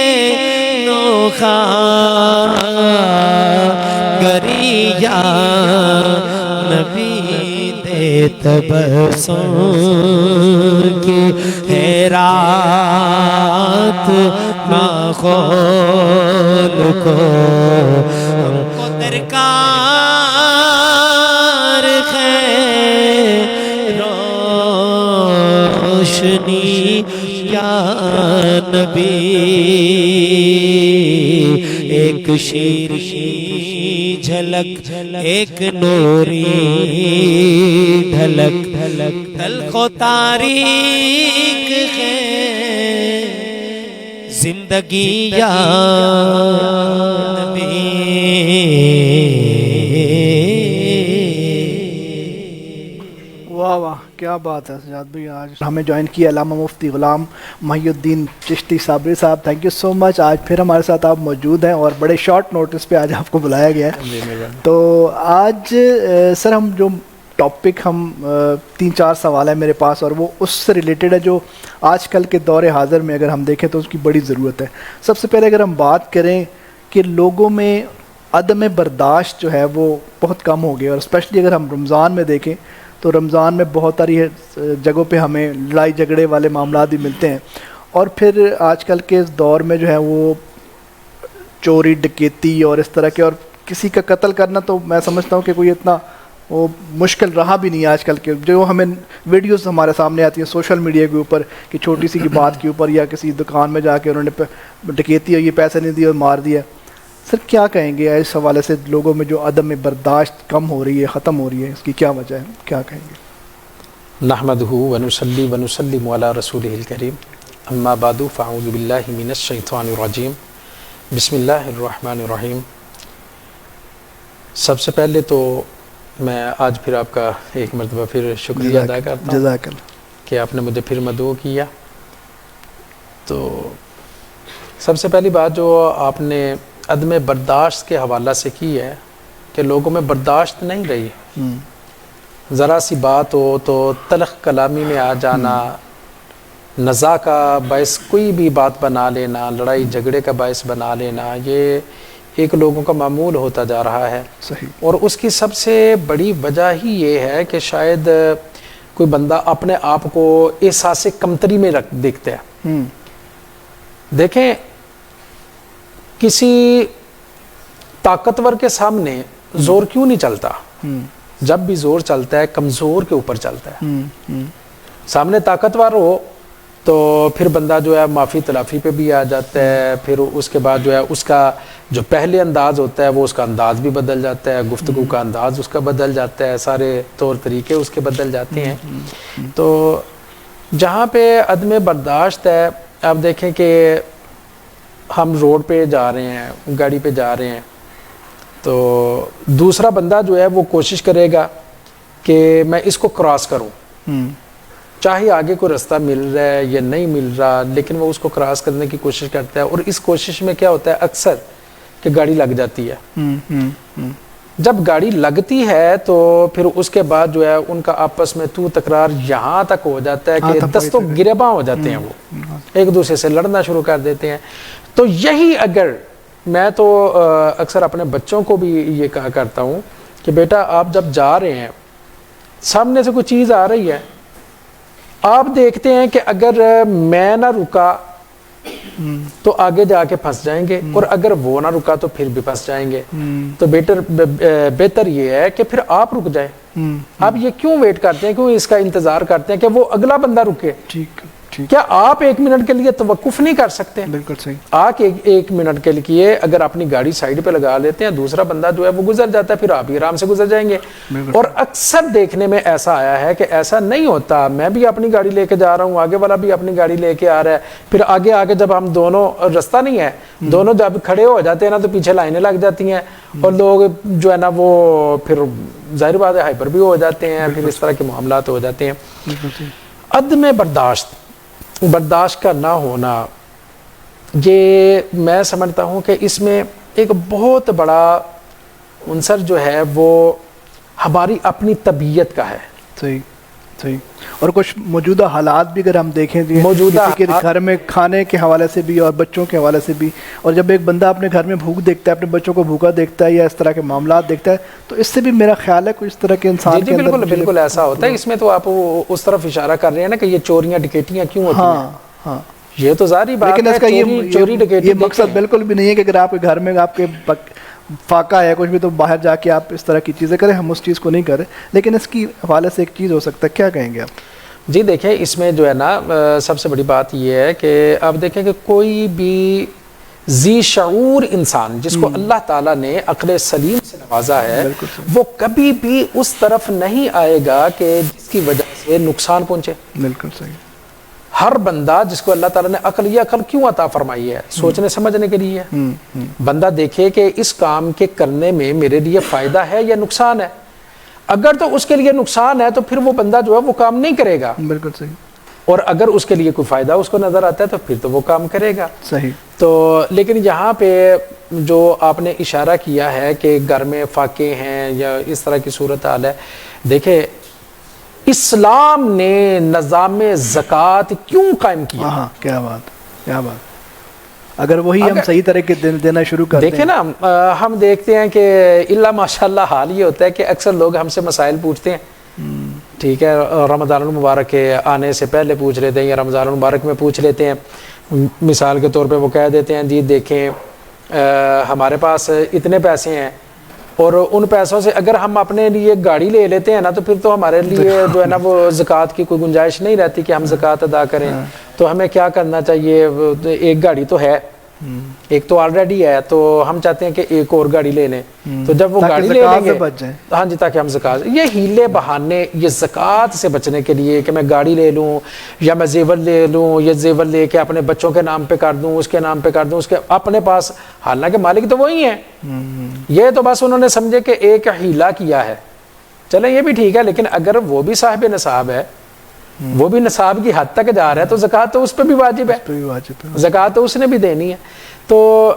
نوخا گری یا نبی دے تبسم کی ہے رات ماحول کو ہم کو درکار ہے روشنی یا نبی ایک شیریں جھلک ایک نوری ڈھلک تلخ و تاریک ہے زندگی یا نبی واہ واہ کیا بات ہے سجاد بھائی. آج ہمیں جوائن کیا علامہ مفتی غلام محی الدین چشتی صابری صاحب, تھینک یو سو مچ. آج پھر ہمارے ساتھ آپ موجود ہیں اور بڑے شارٹ نوٹس پہ آج آپ کو بلایا گیا ہے. تو آج سر ہم جو ٹاپک ہم 3-4 سوال ہیں میرے پاس اور وہ اس سے ریلیٹڈ ہے جو آج کل کے دور حاضر میں اگر ہم دیکھیں تو اس کی بڑی ضرورت ہے. سب سے پہلے اگر ہم بات کریں کہ لوگوں میں عدم برداشت جو ہے وہ بہت کم ہو گیا, اور اسپیشلی اگر ہم رمضان میں دیکھیں تو رمضان میں بہت ساری جگہوں پہ ہمیں لڑائی جھگڑے والے معاملات بھی ملتے ہیں, اور پھر آج کل کے اس دور میں جو ہے وہ چوری ڈکیتی اور اس طرح کے, اور کسی کا قتل کرنا تو میں سمجھتا ہوں کہ کوئی اتنا وہ مشکل رہا بھی نہیں ہے آج کل کے. جو ہمیں ویڈیوز ہمارے سامنے آتی ہیں سوشل میڈیا کے اوپر کہ چھوٹی سی کی بات کے اوپر یا کسی دکان میں جا کے انہوں نے ڈکیتی ہوئی, پیسے نہیں دیے اور مار دیا. سر کیا کہیں گے اس حوالے سے لوگوں میں جو عدم برداشت کم ہو رہی ہے, ختم ہو رہی ہے, اس کی کیا وجہ ہے, کیا کہیں گے؟ نحمدہ ونصلی ونسلم علی رسولہ الکریم, اما بعد فاعوذ باللہ من الشیطان الرجیم, بسم اللہ الرحمن الرحیم. سب سے پہلے تو میں آج پھر آپ کا ایک مرتبہ پھر شکریہ ادا کرتا ہوں کہ آپ نے مجھے پھر مدعو کیا. تو سب سے پہلی بات جو آپ نے عدم برداشت کے حوالہ سے کی ہے کہ لوگوں میں برداشت نہیں رہی. ذرا سی بات ہو تو تلخ کلامی میں آ جانا, نزاع کا باعث کوئی بھی بات بنا لینا, لڑائی جھگڑے کا باعث بنا لینا, یہ ایک لوگوں کا معمول ہوتا جا رہا ہے. اور اس کی سب سے بڑی وجہ ہی یہ ہے کہ شاید کوئی بندہ اپنے آپ کو احساس کمتری میں دیکھتا ہے. دیکھیں کسی طاقتور کے سامنے زور کیوں نہیں چلتا؟ جب بھی زور چلتا ہے کمزور کے اوپر چلتا ہے. سامنے طاقتور ہو تو پھر بندہ جو ہے معافی تلافی پہ بھی آ جاتا ہے, پھر اس کے بعد جو ہے اس کا جو پہلے انداز ہوتا ہے وہ اس کا انداز بھی بدل جاتا ہے, گفتگو کا انداز اس کا بدل جاتا ہے, سارے طور طریقے اس کے بدل جاتے ہیں. تو جہاں پہ عدم برداشت ہے, آپ دیکھیں کہ ہم روڈ پہ جا رہے ہیں, گاڑی پہ جا رہے ہیں, تو دوسرا بندہ جو ہے وہ کوشش کرے گا کہ میں اس کو کراس کروں, چاہے آگے کوئی رستہ مل رہا ہے یا نہیں مل رہا, لیکن وہ اس کو کراس کرنے کی کوشش کرتا ہے, اور اس کوشش میں کیا ہوتا ہے اکثر کہ گاڑی لگ جاتی ہے. جب گاڑی لگتی ہے تو پھر اس کے بعد جو ہے ان کا آپس میں تو تکرار یہاں تک ہو جاتا ہے کہ دستوں گریباں ہو جاتے ہیں, وہ ایک دوسرے سے لڑنا شروع کر دیتے ہیں. تو یہی اگر میں تو اکثر اپنے بچوں کو بھی یہ کہا کرتا ہوں کہ بیٹا آپ جب جا رہے ہیں, سامنے سے کوئی چیز آ رہی ہے, آپ دیکھتے ہیں کہ اگر میں نہ رکا تو آگے جا کے پھنس جائیں گے, اور اگر وہ نہ رکا تو پھر بھی پھنس جائیں گے. تو بہتر یہ ہے کہ پھر آپ رک جائیں. آپ یہ کیوں ویٹ کرتے ہیں, کیوں اس کا انتظار کرتے ہیں کہ وہ اگلا بندہ رکے؟ کیا آپ 1 منٹ کے لیے توقف نہیں کر سکتے؟ بالکل صحیح. آپ 1 منٹ کے لیے اگر اپنی گاڑی سائیڈ پہ لگا لیتے ہیں, دوسرا بندہ جو ہے وہ گزر جاتا ہے, پھر آپ بھی آرام سے گزر جائیں گے. اور اکثر دیکھنے میں ایسا آیا ہے کہ ایسا نہیں ہوتا, میں بھی اپنی گاڑی لے کے جا رہا ہوں, آگے والا بھی اپنی گاڑی لے کے آ رہا ہے, پھر آگے جب ہم دونوں, رستہ نہیں ہے, دونوں جب کھڑے ہو جاتے ہیں نا تو پیچھے لائنیں لگ جاتی ہیں, اور لوگ جو ہے نا وہ پھر ظاہر بات ہے ہائپر بھی ہو جاتے ہیں, پھر اس طرح کے معاملات ہو جاتے ہیں. عدم برداشت کا نہ ہونا, یہ میں سمجھتا ہوں کہ اس میں ایک بہت بڑا عنصر جو ہے وہ ہماری اپنی طبیعت کا ہے. صحیح. اور کچھ موجودہ حالات بھی اگر ہم دیکھیں, موجودہ گھر میں کھانے کے حوالے سے بھی اور بچوں کے حوالے سے بھی, اور جب ایک بندہ اپنے گھر میں بھوک دیکھتا ہے, اپنے بچوں کو بھوکا دیکھتا ہے یا اس طرح کے معاملات دیکھتا ہے, تو اس سے بھی میرا خیال ہے کوئی اس طرح کے انسان کے اندر بالکل ایسا ہوتا ہے. اس میں تو آپ اس طرف اشارہ کر رہے ہیں نا کہ یہ چوریاں ڈکیتیاں کیوں ہوتی ہیں, یہ تو ظاہری بات ہے. لیکن اس کا چوری ڈکیتی یہ مقصد بالکل بھی نہیں ہے کہ اگر آپ کے گھر میں آپ کے فاقہ ہے کچھ بھی تو باہر جا کے آپ اس طرح کی چیزیں کریں, ہم اس چیز کو نہیں کریں, لیکن اس کی حوالے سے ایک چیز ہو سکتا ہے. کیا کہیں گے آپ؟ جی دیکھیں, اس میں جو ہے نا سب سے بڑی بات یہ ہے کہ آپ دیکھیں کہ کوئی بھی ذی شعور انسان جس کو اللہ تعالیٰ نے عقل سلیم سے نوازا ہے, وہ کبھی بھی اس طرف نہیں آئے گا کہ جس کی وجہ سے نقصان پہنچے. بالکل صحیح. ہر بندہ جس کو اللہ تعالیٰ نے عقل کیوں عطا فرمائی ہے, سوچنے سمجھنے کے لیے. بندہ دیکھے کہ اس کام کے کرنے میں میرے لیے فائدہ ہے یا نقصان ہے. اگر تو اس کے لیے نقصان ہے تو پھر وہ بندہ جو ہے وہ کام نہیں کرے گا. بالکل صحیح. اور اگر اس کے لیے کوئی فائدہ اس کو نظر آتا ہے تو پھر تو وہ کام کرے گا. صحیح. تو لیکن یہاں پہ جو آپ نے اشارہ کیا ہے کہ گھر میں فاقے ہیں یا اس طرح کی صورتحال ہے, دیکھیں اسلام نے نظام زکوٰۃ کیوں قائم کیا؟ کیا بات. اگر وہی ہم صحیح طرح کے دینا شروع کرتے ہیں. دیکھیں نا, ہم دیکھتے ہیں کہ اللہ ماشاءاللہ حال یہ ہوتا ہے کہ اکثر لوگ ہم سے مسائل پوچھتے ہیں, ٹھیک ہے, رمضان المبارک کے آنے سے پہلے پوچھ لیتے ہیں یا رمضان المبارک میں پوچھ لیتے ہیں. مثال کے طور پہ وہ کہہ دیتے ہیں جی دیکھیں ہمارے پاس اتنے پیسے ہیں, اور ان پیسوں سے اگر ہم اپنے لیے گاڑی لے لیتے ہیں نا تو پھر تو ہمارے لیے جو ہے نا وہ زکوٰۃ کی کوئی گنجائش نہیں رہتی کہ ہم زکوٰۃ ادا کریں. تو ہمیں کیا کرنا چاہیے, ایک گاڑی تو ہے, ایک تو آلریڈی ہے, تو ہم چاہتے ہیں کہ ایک اور گاڑی لے لیں. تو جب وہ گاڑی لے لیں گے, ہاں جی, تاکہ ہم زکوٰۃ, یہ ہیلے بہانے یہ زکوٰۃ سے بچنے کے لیے کہ میں گاڑی لے لوں یا میں زیور لے لوں, یا زیور لے کے اپنے بچوں کے نام پہ کر دوں, اس کے نام پہ کر دوں, اس کے اپنے پاس, حالانکہ مالک تو وہی ہیں. یہ تو بس انہوں نے سمجھے کہ ایک ہیلا کیا ہے, چلیں یہ بھی ٹھیک ہے, لیکن اگر وہ بھی صاحب نصاب ہے, وہ بھی نصاب کی حد تک جا رہا ہے, تو زکوٰۃ تو اس پہ بھی واجب ہے, زکوٰۃ تو اس نے بھی دینی ہے. تو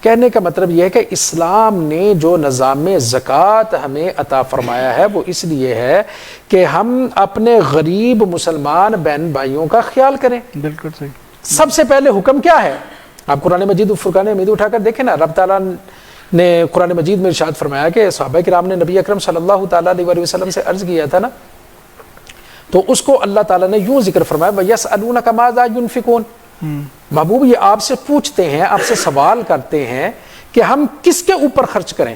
کہنے کا مطلب یہ ہے کہ اسلام نے جو نظام زکوٰۃ ہمیں عطا فرمایا ہے وہ اس لیے ہے کہ ہم اپنے غریب مسلمان بہن بھائیوں کا خیال کریں. بالکل صحیح. سب سے پہلے حکم کیا ہے, آپ قرآن مجید فرقان حمید اٹھا کر دیکھیں نا, رب تعالیٰ نے قرآن مجید میں ارشاد فرمایا کہ صحابہ کرام نے نبی اکرم صلی اللہ تعالیٰ علیہ وسلم سے عرض کیا تھا نا, تو اس کو اللہ تعالیٰ نے یوں ذکر فرمایا وَيَسْأَلُونَكَ مَاذَا يُنْفِقُونَ. محبوب یہ آپ سے پوچھتے ہیں, آپ سے سوال کرتے ہیں کہ ہم کس کے اوپر خرچ کریں.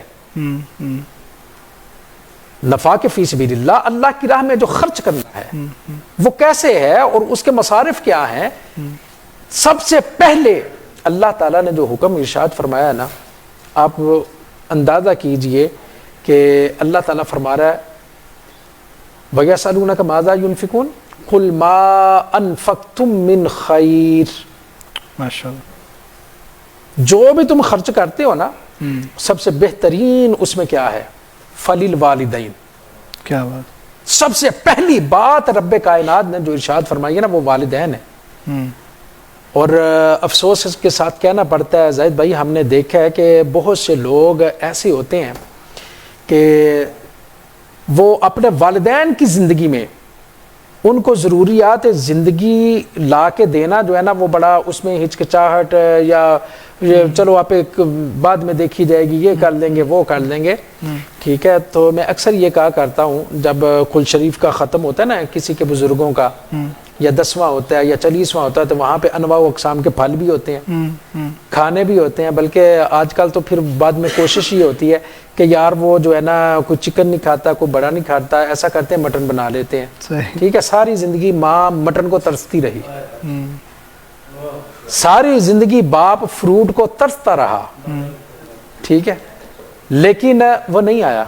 نفاق فی سبیل اللہ, اللہ کی راہ میں جو خرچ کرنا ہے وہ کیسے ہے اور اس کے مصارف کیا ہیں. سب سے پہلے اللہ تعالیٰ نے جو حکم ارشاد فرمایا نا, آپ اندازہ کیجئے کہ اللہ تعالیٰ فرما رہا ہے وَيَسْأَلُونَكَ مَاذَا يُنْفِقُونَ قُلْ مَا أَنفَقْتُم مِّن خَيْرٍ. ماشاءاللہ. جو بھی تم خرچ کرتے ہو نا سب سے بہترین اس میں کیا ہے؟ فلیل والدین. کیا بات. سب سے پہلی بات رب کائنات نے جو ارشاد فرمائی ہے نا وہ والدین ہے. اور افسوس کے ساتھ کہنا پڑتا ہے زاہد بھائی، ہم نے دیکھا ہے کہ بہت سے لوگ ایسے ہوتے ہیں کہ وہ اپنے والدین کی زندگی میں ان کو ضروریات زندگی لا کے دینا جو ہے نا وہ بڑا اس میں ہچکچاہٹ یا چلو آپ ایک بعد میں دیکھی جائے گی، یہ کر لیں گے وہ کر لیں گے. ٹھیک ہے، تو میں اکثر یہ کہا کرتا ہوں جب کل شریف کا ختم ہوتا ہے نا کسی کے بزرگوں کا، یا 10واں ہوتا ہے یا 40واں ہوتا ہے، تو وہاں پہ انواع و اقسام کے پھل بھی ہوتے ہیں، کھانے بھی ہوتے ہیں. بلکہ آج کل تو پھر بعد میں کوشش یہ ہوتی ہے کہ یار وہ جو ہے نا کوئی چکن نہیں کھاتا، کوئی بڑا نہیں کھاتا، ایسا کرتے ہیں مٹن بنا لیتے ہیں. ٹھیک ہے، ساری زندگی ماں مٹن کو ترستی رہی، ساری زندگی باپ فروٹ کو ترستا رہا. ٹھیک ہے، لیکن وہ نہیں آیا.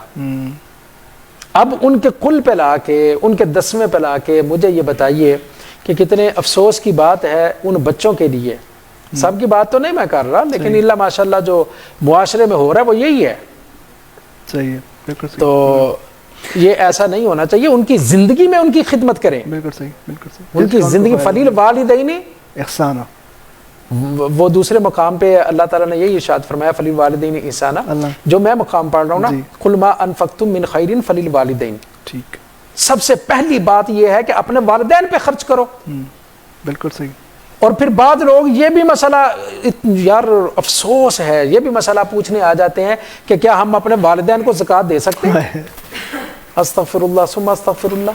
اب ان کے کل پہ لا کے، ان کے 10ویں پہ لا کے مجھے یہ بتائیے کہ کتنے افسوس کی بات ہے ان بچوں کے لیے. سب کی بات تو نہیں میں کر رہا، لیکن اللہ ماشاءاللہ جو معاشرے میں ہو رہا ہے وہ یہی ہے. صحیح ہے، بالکل صحیح. تو یہ ایسا نہیں ہونا چاہیے. ان کی زندگی میں ان کی خدمت کریں. بالکل صحیح، بالکل صحیح. ان کی زندگی فلیل والدین احسانہ، وہ دوسرے مقام پہ اللہ تعالیٰ نے یہی ارشاد فرمایا فلیل والدین احسانہ. جو میں مقام پڑھ رہا ہوں نا، قل ما انفقتم من خیر فلیل والدین. ٹھیک، سب سے پہلی بات یہ ہے کہ اپنے والدین پہ خرچ کرو. بالکل صحیح. اور پھر بعض لوگ یہ بھی مسئلہ، یار افسوس ہے، یہ بھی مسئلہ پوچھنے آ جاتے ہیں کہ کیا ہم اپنے والدین کو زکوٰۃ دے سکتے ہیں؟ استغفر اللہ ثم استغفر اللہ.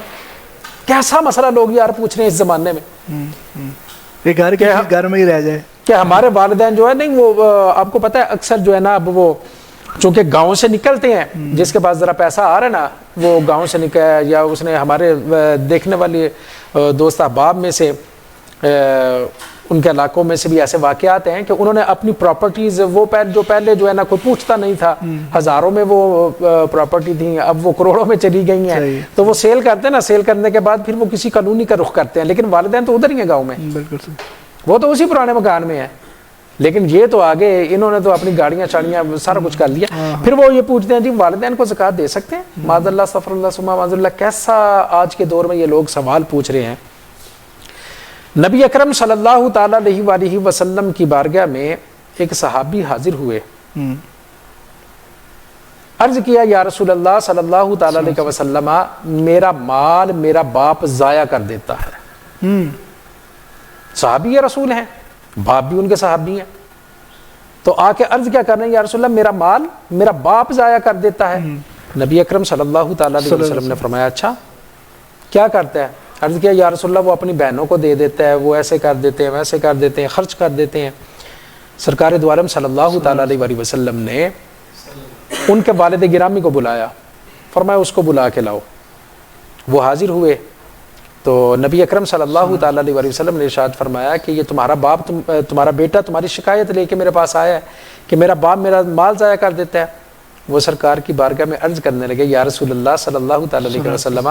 کیسا مسئلہ لوگ یار پوچھ رہے ہیں اس زمانے میں کہ گھر میں ہی رہ جائے کہ ہمارے والدین جو ہے نہیں وہ آپ کو پتہ ہے اکثر جو ہے نا اب وہ چونکہ گاؤں سے نکلتے ہیں، جس کے پاس ذرا پیسہ آ رہا ہے نا وہ گاؤں سے نکلا، یا اس نے ہمارے دیکھنے والی دوست احباب میں سے ان کے علاقوں میں سے بھی ایسے واقعات ہیں کہ انہوں نے اپنی پراپرٹیز وہ جو پہلے جو ہے نا کوئی پوچھتا نہیں تھا، ہزاروں میں وہ پراپرٹی تھیں، اب وہ کروڑوں میں چلی گئی ہیں. تو وہ سیل کرتے ہیں نا، سیل کرنے کے بعد پھر وہ کسی کالونی کا رخ کرتے ہیں، لیکن والدین تو ادھر ہی ہیں گاؤں میں. بالکل، وہ تو اسی پرانے مکان میں ہے. لیکن یہ تو آگے انہوں نے تو اپنی گاڑیاں شاڑیاں سارا کچھ کر لیا. پھر وہ یہ پوچھتے ہیں جی والدین کو زکوٰۃ دے سکتے ہیں؟ معاذ اللہ، استغفر اللہ ثم معاذ اللہ. کیسا آج کے دور میں یہ لوگ سوال پوچھ رہے ہیں. نبی اکرم صلی اللہ تعالیٰ علیہ وآلہ وسلم کی بارگاہ میں ایک صحابی حاضر ہوئے. عرض کیا یا رسول اللہ صلی اللہ تعالیٰ علیہ وسلم، میرا مال میرا باپ ضائع کر دیتا ہے. صحابی یا رسول ہیں، باپ بھی ان کے صحابی ہیں. تو آ کے عرض کیا کر رہے ہیں یا رسول اللہ میرا مال میرا باپ ضائع کر دیتا ہے. نبی اکرم صلی اللہ تعالیٰ علیہ وسلم نے فرمایا اچھا کیا کرتا ہے؟ عرض کیا یا رسول اللہ وہ اپنی بہنوں کو دے دیتا ہے، وہ ایسے کر دیتے ہیں ویسے کر دیتے ہیں، خرچ کر دیتے ہیں. سرکار دو عالم صلی اللہ تعالیٰ علیہ وسلم نے ان کے والد گرامی کو بلایا، فرمایا اس کو بلا کے لاؤ. وہ حاضر ہوئے تو نبی اکرم صلی اللہ تعالیٰ علیہ وسلم نے ارشاد فرمایا کہ یہ تمہارا باپ تمہارا بیٹا تمہاری شکایت لے کے میرے پاس آیا ہے کہ میرا باپ میرا مال ضائع کر دیتا ہے. وہ سرکار کی بارگاہ میں عرض کرنے لگے یا رسول اللہ صلی اللہ تعالیٰ علیہ وسلم،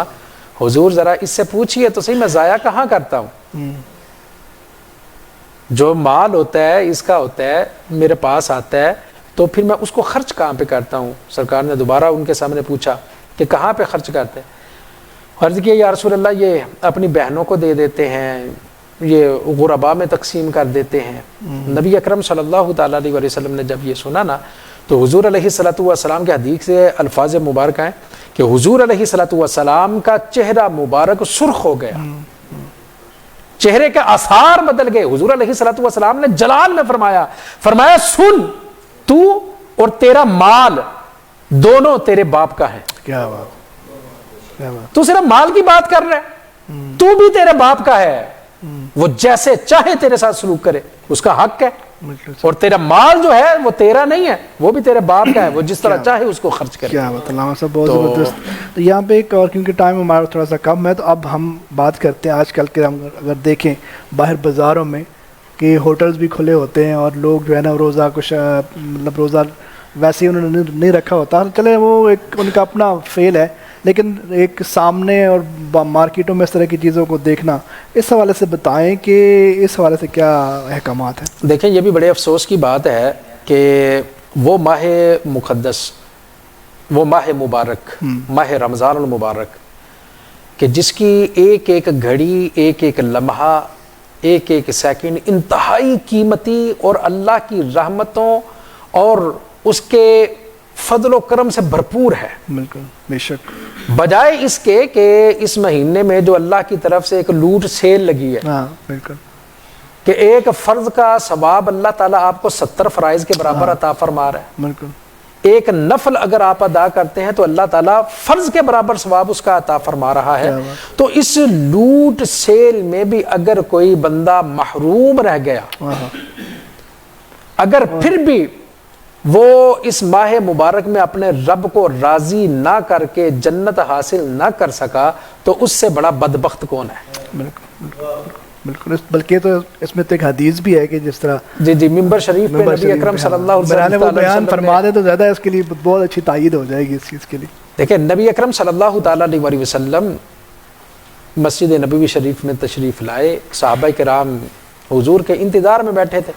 حضور ذرا اس سے پوچھئے تو صحیح میں ضائع کہاں کرتا ہوں؟ جو مال ہوتا ہے اس کا ہوتا ہے میرے پاس آتا ہے تو پھر میں اس کو خرچ کہاں پہ کرتا ہوں؟ سرکار نے دوبارہ ان کے سامنے پوچھا کہ کہاں پہ خرچ کرتے ہیں؟ عرض کیا یا رسول اللہ یہ اپنی بہنوں کو دے دیتے ہیں، یہ غرباء میں تقسیم کر دیتے ہیں. نبی اکرم صلی اللہ تعالیٰ علیہ وسلم نے جب یہ سنا نا تو حضور علیہ الصلوۃ والسلام کے حدیث سے الفاظ مبارکہ ہیں کہ حضور علیہ الصلوۃ والسلام کا چہرہ مبارک سرخ ہو گیا، چہرے کے آثار بدل گئے. حضور علیہ الصلوۃ والسلام نے جلال میں فرمایا سن، تو اور تیرا مال دونوں تیرے باپ کا ہے. کیا بات، کیا بات. تو صرف مال کی بات کر رہے ہے، تو بھی تیرے باپ کا ہے. وہ جیسے چاہے تیرے ساتھ سلوک کرے، اس کا حق ہے. اور تیرا مال جو ہے وہ تیرا نہیں ہے، وہ بھی تیرے باپ کا ہے، وہ جس طرح چاہے اس کو خرچ کرے. کیا بات، علامہ صاحب بہت زبردست. تو یہاں پہ ایک اور کیونکہ ٹائم ہمارا تھوڑا سا کم ہے تو اب ہم بات کرتے ہیں آج کل کے. ہم اگر دیکھیں باہر بازاروں میں کہ ہوٹلز بھی کھلے ہوتے ہیں اور لوگ جو ہے نا روزہ کچھ مطلب روزہ ویسے ہی انہوں نے نہیں رکھا ہوتا، چلے وہ ایک ان کا اپنا فیل ہے، لیکن ایک سامنے اور مارکیٹوں میں اس طرح کی چیزوں کو دیکھنا، اس حوالے سے بتائیں کہ اس حوالے سے کیا احکامات ہیں؟ دیکھیں یہ بھی بڑے افسوس کی بات ہے کہ وہ ماہ مقدس، وہ ماہ مبارک، ماہ رمضان المبارک، کہ جس کی ایک ایک گھڑی، ایک ایک لمحہ، ایک ایک سیکنڈ انتہائی قیمتی اور اللہ کی رحمتوں اور اس کے فضل و کرم سے بھرپور ہے. بالکل بے شک. بجائے اس کے کہ اس مہینے میں جو اللہ کی طرف سے ایک لوٹ سیل لگی ہے، ہاں بالکل، کہ ایک فرض کا ثواب اللہ تعالیٰ آپ کو 70 فرائض کے برابر عطا فرما رہا ہے. بالکل. ایک نفل اگر آپ ادا کرتے ہیں تو اللہ تعالیٰ فرض کے برابر ثواب اس کا عطا فرما رہا ہے. تو اس لوٹ سیل میں بھی اگر کوئی بندہ محروم رہ گیا، اگر پھر بھی وہ اس ماہ مبارک میں اپنے رب کو راضی نہ کر کے جنت حاصل نہ کر سکا تو اس سے بڑا بدبخت کون ہے؟ بالکل. بلکہ تو اس میں تو ایک حدیث بھی ہے کہ جس طرح جی ممبر شریف پہ نبی اکرم صلی اللہ علیہ وسلم بیان فرما دے تو زیادہ اس کے لیے بہت اچھی تائید ہو جائے گی اس چیز کے لیے. دیکھیں نبی اکرم صلی اللہ تعالیٰ علیہ وسلم مسجد نبوی شریف میں تشریف لائے، صحابہ کرام حضور کے انتظار میں بیٹھے تھے.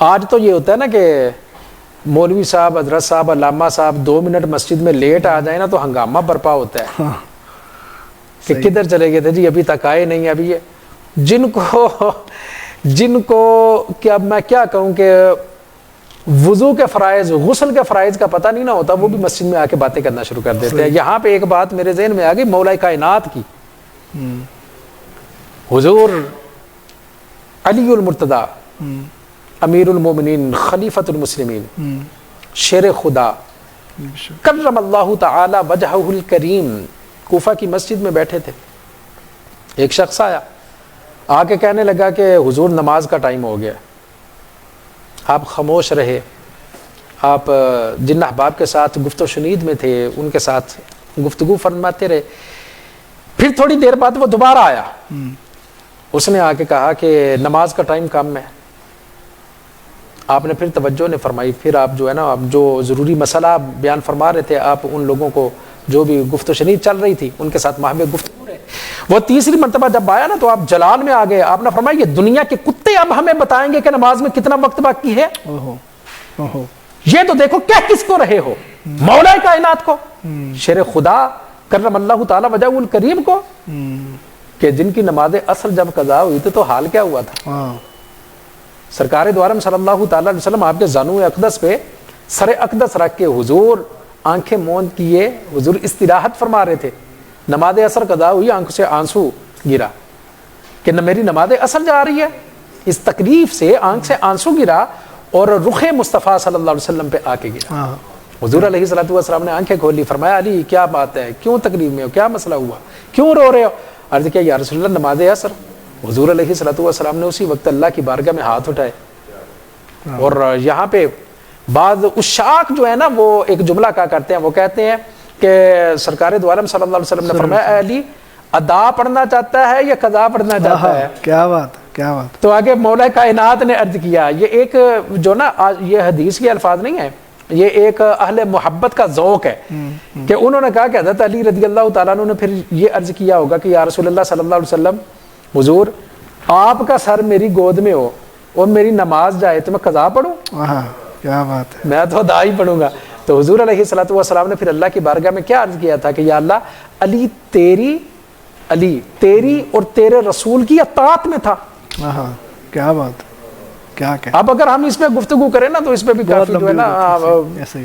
آج تو یہ ہوتا ہے نا کہ مولوی صاحب، حضرت صاحب، علامہ صاحب 2 منٹ مسجد میں لیٹ آ جائیں نا تو ہنگامہ برپا ہوتا ہے کہ کدھر چلے گئے تھے جی، ابھی تک آئے نہیں. ابھی یہ جن کو کیا میں کیا کہوں کہ وضو کے فرائض، غسل کے فرائض کا پتہ نہیں نہ ہوتا، وہ بھی مسجد میں آ کے باتیں کرنا شروع کر دیتے ہیں. یہاں پہ ایک بات میرے ذہن میں آ گئی مولا کائنات کی. حضور علی المرتضی امیر المومنین خلیفۃ المسلمین شیر خدا کرم اللہ تعالی وجہہ الکریم کوفہ کی مسجد میں بیٹھے تھے. ایک شخص آیا، آ کے کہنے لگا کہ حضور نماز کا ٹائم ہو گیا. آپ خاموش رہے، آپ جن احباب کے ساتھ گفت و شنید میں تھے ان کے ساتھ گفتگو فرماتے رہے. پھر تھوڑی دیر بعد وہ دوبارہ آیا، اس نے آ کے کہا کہ نماز کا ٹائم کم ہے. آپ نے پھر توجہ نے فرمائی، پھر آپ جو ہے نا آپ جو ضروری مسئلہ بیان فرما رہے تھے، آپ ان لوگوں کو جو بھی گفت و شنید چل رہی تھی ان کے ساتھ محو گفتگو رہے. وہ تیسری مرتبہ جب آیا نا تو آپ جلال میں آ گئے. آپ نے فرمایا یہ دنیا کے کتے اب ہمیں بتائیں گے کہ نماز میں کتنا وقت باقی ہے؟ یہ تو دیکھو کیا کس کو رہے ہو، مولا کائنات کو، شیر خدا کرم اللہ تعالی وجہ الکریم کو، کہ جن کی نماز عصر جب قضا ہوئی تھی تو حال کیا ہوا تھا. سرکار دو عالم صلی اللہ تعالی علیہ وسلم آپ کے زانو اقدس پہ سر اقدس رکھ کے حضور آنکھیں موند کیے، حضور استراحت فرما رہے تھے. نماز عصر قضا ہوئی، آنکھوں سے آنسو گرا کہ نہ میری نماز عصر جا رہی ہے. اس تکلیف سے آنکھ سے آنسو گرا اور رخ مصطفیٰ صلی اللہ علیہ وسلم پہ آ کے گرا. حضور علیہ الصلوۃ والسلام نے آنکھیں کھولی، فرمایا علی کیا بات ہے، کیوں تکلیف میں ہو، کیا مسئلہ ہوا، کیوں رو رہے ہو؟ عرض کیا یا رسول اللہ نماز عصر. حضور علیہ الصلوۃ والسلام نے اسی وقت اللہ کی بارگاہ میں ہاتھ اٹھائے. اور یہاں پہ بعض عشاق جو ہے نا وہ ایک جملہ کہا کرتے ہیں، وہ کہتے ہیں کہ سرکار دو عالم صلی اللہ علیہ وسلم نے فرمایا اے علی ادا پڑھنا چاہتا ہے یا قضا پڑھنا چاہتا ہے؟ کیا بات، کیا بات. تو آگے مولا کائنات نے عرض کیا، یہ ایک جو نا یہ حدیث کے الفاظ نہیں ہے، یہ ایک اہل محبت کا ذوق ہے کہ انہوں نے کہا کہ حضرت علی رضی اللہ تعالیٰ عنہ نے پھر یہ عرض کیا ہوگا کہ یا رسول اللہ صلی اللہ علیہ وسلم، حضور آپ کا سر میری گود میں ہو اور میری نماز جائے تو میں قضا پڑھوں؟ کیا بات ہے، میں تو ادا ہی پڑھوں گا. تو حضور علیہ الصلوۃ والسلام نے پھر اللہ کی بارگاہ میں کیا عرض کیا تھا کہ یا اللہ علی تیری اور تیرے رسول کی اطاعت میں تھا. کیا بات، کیا کہ اب اگر ہم اس پہ گفتگو کریں نا تو اس پہ بھی کافی جو ہے نا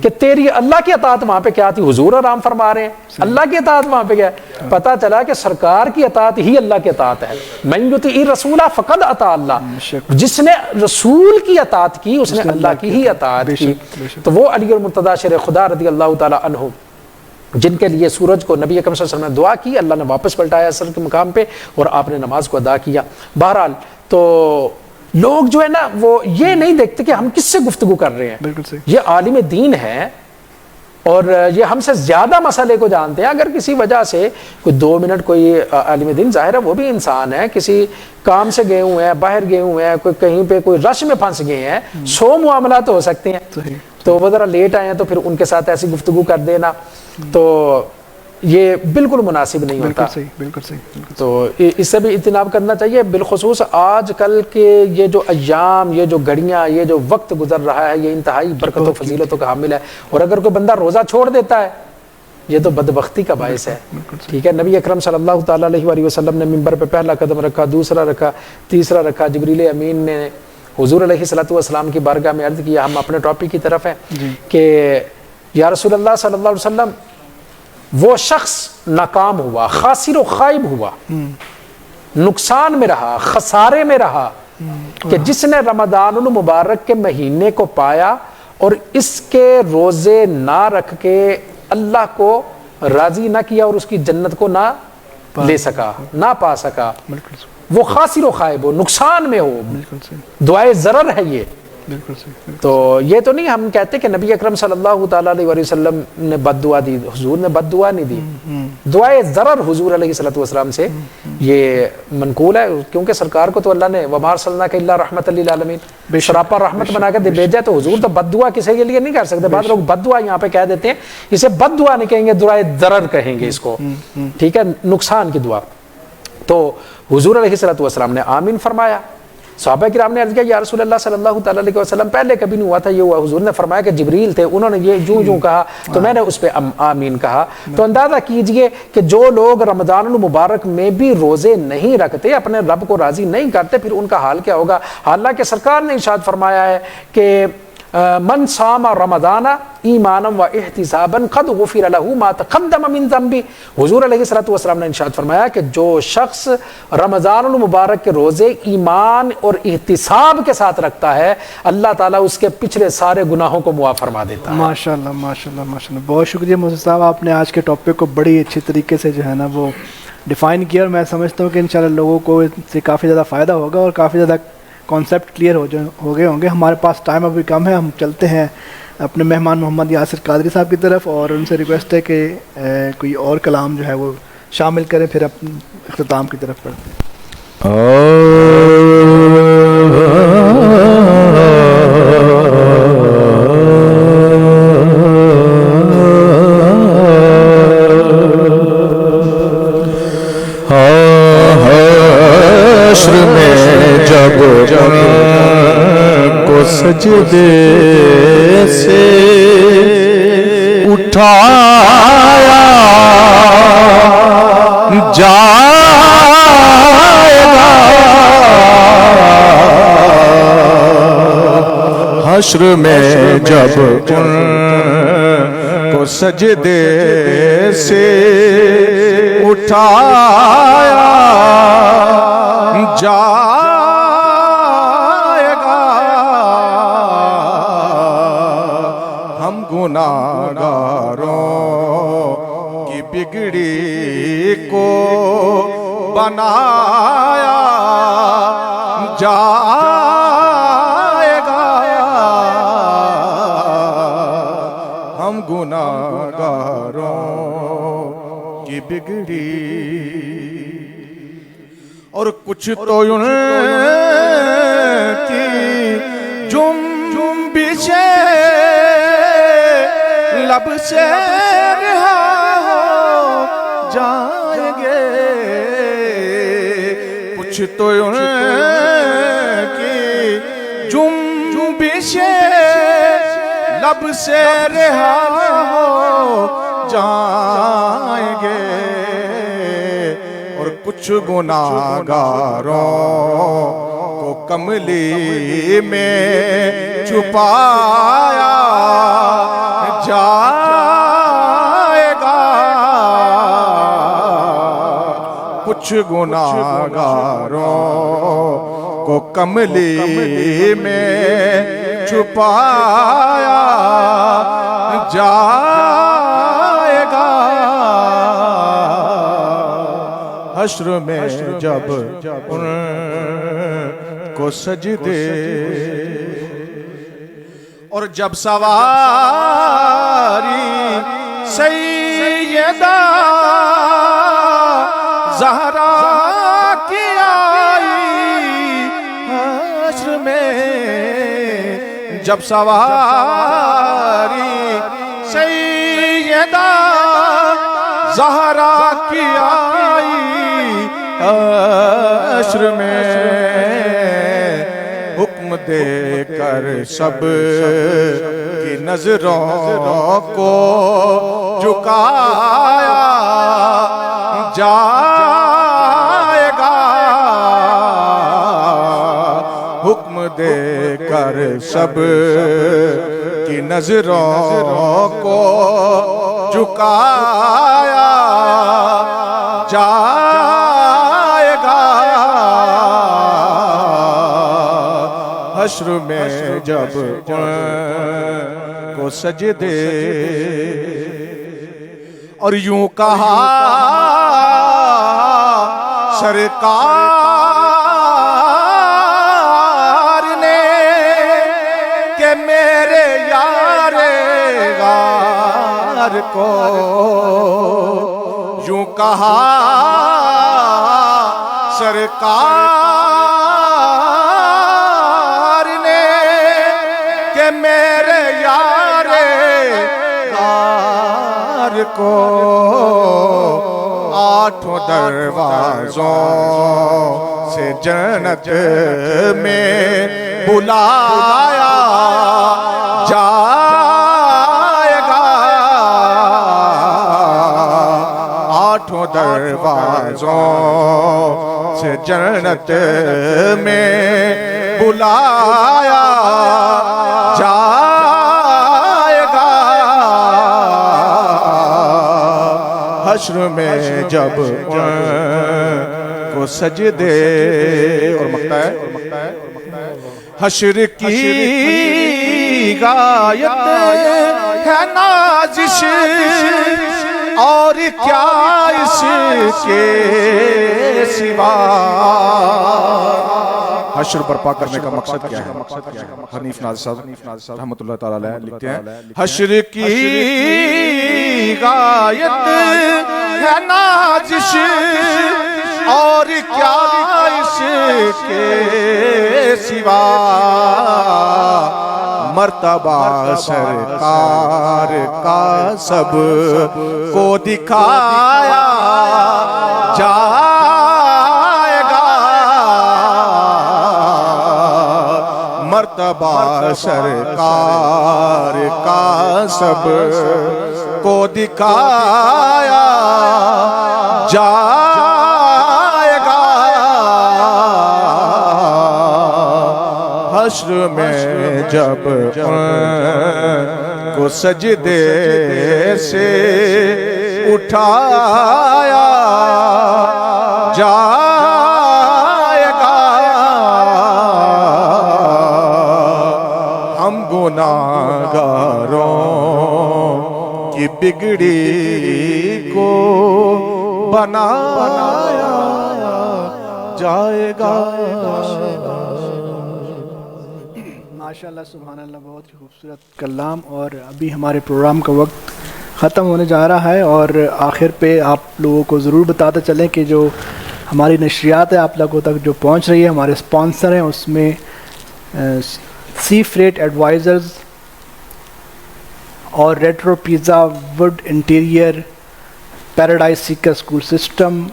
کہ تیری اللہ کی اطاعت وہاں پہ کیا تھی. حضور آرام فرما رہے ہیں اللہ کی اطاعت وہاں پہ کیا ہے. پتہ چلا کہ سرکار کی اطاعت ہی اللہ کی اطاعت ہے. من یطیع الرسول فقد اطاع اللہ، جس نے رسول کی اطاعت کی اس نے اللہ کی ہی اطاعت کی. تو وہ علی المرتضیٰ شیر خدا رضی اللہ تعالی عنہ جن کے لیے سورج کو نبی اکرم صلی اللہ علیہ وسلم نے دعا کی، اللہ نے واپس پلٹایا عصر کے مقام پہ اور آپ نے نماز کو ادا کیا. بہرحال تو لوگ جو ہے نا وہ یہ نہیں دیکھتے کہ ہم کس سے گفتگو کر رہے ہیں. بالکل صحیح. یہ عالم دین ہے اور یہ ہم سے زیادہ مسئلے کو جانتے ہیں. اگر کسی وجہ سے کوئی 2 منٹ کوئی عالم دین، ظاہر ہے وہ بھی انسان ہے، کسی کام سے گئے ہوئے ہیں، باہر گئے ہوئے ہیں، کوئی کہیں پہ کوئی رش میں پھنس گئے ہیں، 100 معاملات ہو سکتے ہیں. تو وہ ذرا لیٹ آئے ہیں تو پھر ان کے ساتھ ایسی گفتگو کر دینا. تو یہ بالکل مناسب نہیں ہوتا. بالکل صحیح. تو اس سے بھی اجتناب کرنا چاہیے. بالخصوص آج کل کے یہ جو ایام، یہ جو گھڑیاں، یہ جو وقت گزر رہا ہے، یہ انتہائی برکت و فضیلتوں کا حامل ہے. اور اگر کوئی بندہ روزہ چھوڑ دیتا ہے یہ تو بدبختی کا باعث ہے. ٹھیک ہے، نبی اکرم صلی اللہ تعالیٰ علیہ وآلہ وسلم نے ممبر پہ پہلا قدم رکھا، دوسرا رکھا، تیسرا رکھا. جبریل امین نے حضور علیہ الصلوۃ والسلام کی بارگاہ میں عرض کیا. ہم اپنے ٹاپک کی طرف ہیں کہ یا رسول اللہ صلی اللہ علیہ وسلم، وہ شخص ناکام ہوا، خاسر و خائب ہوا، نقصان میں رہا، خسارے میں رہا کہ جس نے رمضان المبارک کے مہینے کو پایا اور اس کے روزے نہ رکھ کے اللہ کو راضی نہ کیا اور اس کی جنت کو نہ لے سکا، نہ پا سکا. وہ خاسر و خائب ہو، نقصان میں ہو، دعائے ضرر ہے یہ. تو یہ تو نہیں ہم کہتے کہ نبی اکرم صلی اللہ تعالیٰ علیہ وسلم نے بد دعا دی. حضور نے بد دعا نہیں دی. دعائے ضرر حضور علیہ الصلوۃ والسلام سے یہ منقول ہے، کیونکہ سرکار کو تو اللہ نے وما ارسلناک الا رحمۃ للعالمین سراپا رحمت بنا کے بھیجا. تو حضور تو بد دعا کسی کے لیے نہیں کر سکتے. بعض لوگ بد دعا یہاں پہ کہہ دیتے ہیں، اسے بد دعا نہیں کہیں گے، دعائے ضرر کہیں گے اس کو. ٹھیک ہے، نقصان کی دعا. تو حضور علیہ الصلوۃ والسلام نے آمین فرمایا. صحابہ کرام نے عرض کیا یا رسول اللہ صلی اللہ تعالیٰ علیہ وسلم پہلے کبھی نہیں ہوا تھا یہ ہوا. حضور نے فرمایا کہ جبریل تھے، انہوں نے یہ جوں کہا تو میں نے اس پہ آمین کہا. تو اندازہ کیجئے کہ جو لوگ رمضان المبارک میں بھی روزے نہیں رکھتے، اپنے رب کو راضی نہیں کرتے، پھر ان کا حال کیا ہوگا. حالانکہ سرکار نے ارشاد فرمایا ہے کہ من صام رمضان ایمانا و احتسابا قد غفر له ما تقدم من ذنبه. حضور علیہ الصلوۃ والسلام نے ارشاد فرمایا کہ جو شخص رمضان المبارک کے روزے ایمان اور احتساب کے ساتھ رکھتا ہے، اللہ تعالیٰ اس کے پچھلے سارے گناہوں کو معاف فرما دیتا ہے. ماشاءاللہ ماشاءاللہ ماشاءاللہ. بہت شکریہ محسن صاحب، آپ نے آج کے ٹاپک کو بڑی اچھی طریقے سے جو ہے نا وہ ڈیفائن کیا، اور میں سمجھتا ہوں کہ انشاءاللہ لوگوں کو اس سے کافی زیادہ فائدہ ہوگا اور کافی زیادہ کانسیپٹ کلیئر ہو گئے ہوں گے. ہمارے پاس ٹائم ابھی کم ہے، ہم چلتے ہیں اپنے مہمان محمد یاسر قادری صاحب کی طرف، اور ان سے ریکویسٹ ہے کہ کوئی اور کلام جو ہے وہ شامل کریں، پھر اپنے اختتام کی طرف بڑھتے ہیں. سجدے سے اٹھایا جائے گا، حشر میں جب ان کو سجدے سے اٹھایا جائے گا، گناہگاروں کی بگڑی کو بنایا جائے گا، ہم گناہگاروں کی بگڑی. اور کچھ تو ان کی جنبشیں لب سے رہا ہو جائیں گے، کچھ تو ان کی جنبشیں لب سے رہا ہو جائیں گے، اور کچھ گناہگاروں کو کملی میں چھپایا جائے گا، کچھ گناہگاروں کو کملی میں چھپایا جائے گا، حشر میں جب ان کو سجدے. اور جب سواری سیدہ زہرا کی آئی حشر میں، جب سواری سیدہ زہرا کی آئی حشر میں، حکم دے کر سب کی نظروں کو جھکایا جائے گا، حکم دے کر سب کی نظروں کو جھکایا جائے گا، حشر میں جب کو سجدے، اور یوں کہا سرکار نے کہ میرے یار غار کو، یوں کہا سرکار نے کہ میرے یار غار کو، آٹھوں دروازوں سے جنت میں بلایا جائے گا، آٹھوں دروازوں سے جنت میں بلایا جائے گا، حشر میں جب کو سجدے، اور مقطع ہے حشر کی غایت ہے نازش، اور کیا اس کے سوا، حشر برپا کرنے کا مقصد کیا ہے؟ حنیف ناز صاحب رحمۃ اللہ تعالی علیہ لکھتے ہیں حشر کی غایت ہے نازش، اور کیا اس کے سوا، مرتبہ سرکار کا سب کو دکھایا جائے گا، مرتبہ سرکار کا سب کو دکھایا جائے گا، حشر میں جب کو سجدے سے اٹھایا جائے گا، ہم گناہگاروں کی بگڑی کو بنایا جائے گا۔ ماشاءاللہ سبحان اللہ، بہت ہی خوبصورت کلام۔ اور ابھی ہمارے پروگرام کا وقت ختم ہونے جا رہا ہے، اور آخر پہ آپ لوگوں کو ضرور بتاتے چلیں کہ جو ہماری نشریات ہے آپ لوگوں تک جو پہنچ رہی ہے، ہمارے اسپانسر ہیں، اس میں سی فریٹ ایڈوائزرز اور retro pizza wood interior, paradise seeker school system,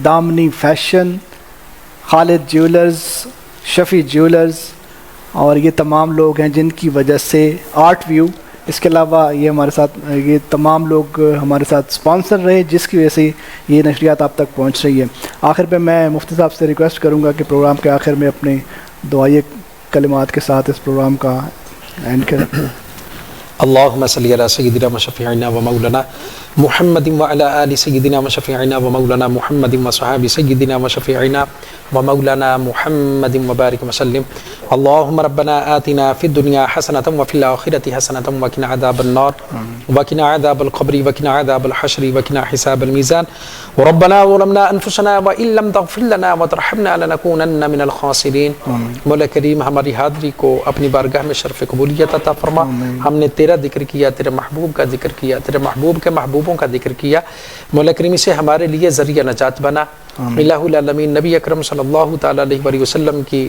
Damini fashion, Khalid jewellers, Shafi jewellers, اور یہ تمام لوگ ہیں جن کی وجہ سے آرٹ ویو، اس کے علاوہ یہ ہمارے ساتھ یہ تمام لوگ ہمارے ساتھ اسپانسر رہے جس کی وجہ سے یہ نشریات آپ تک پہنچ رہی ہے۔ آخر پہ میں مفتی صاحب سے ریکویسٹ کروں گا کہ پروگرام کے آخر میں اپنے دعائے کلمات کے ساتھ اس پروگرام کا اینڈ کریں۔ اللہم صلی علی سیدنا و شفیعنا و مولانا محمد و علی آل سیدنا و شفیعنا و مولانا محمد و صحاب سیدنا و شفیعنا و مولانا محمد و بارک وسلم۔ اللہم ربنا آتنا فی الدنیا حسنة و فی الآخرة حسنة وقنا عذاب النار وقنا عذاب القبر وقنا عذاب الحشر وقنا حساب الميزان وربنا ظلمنا انفسنا وان لم تغفر لنا وترحمنا لنكونن من الخاسرین۔ مولا کریم ہماری حاضری کو اپنی بارگاہ میں شرف قبولیت عطا فرما۔ ہم نے تیرا ذکر کیا، تیرے محبوب کا ذکر کیا، تیرے محبوب کے محبوبوں کا ذکر کیا، مولا کریم سے ہمارے لیے ذریعہ نجات بنا۔ الہ العالمین نبی اکرم صلی اللہ تعالی علیہ وسلم کی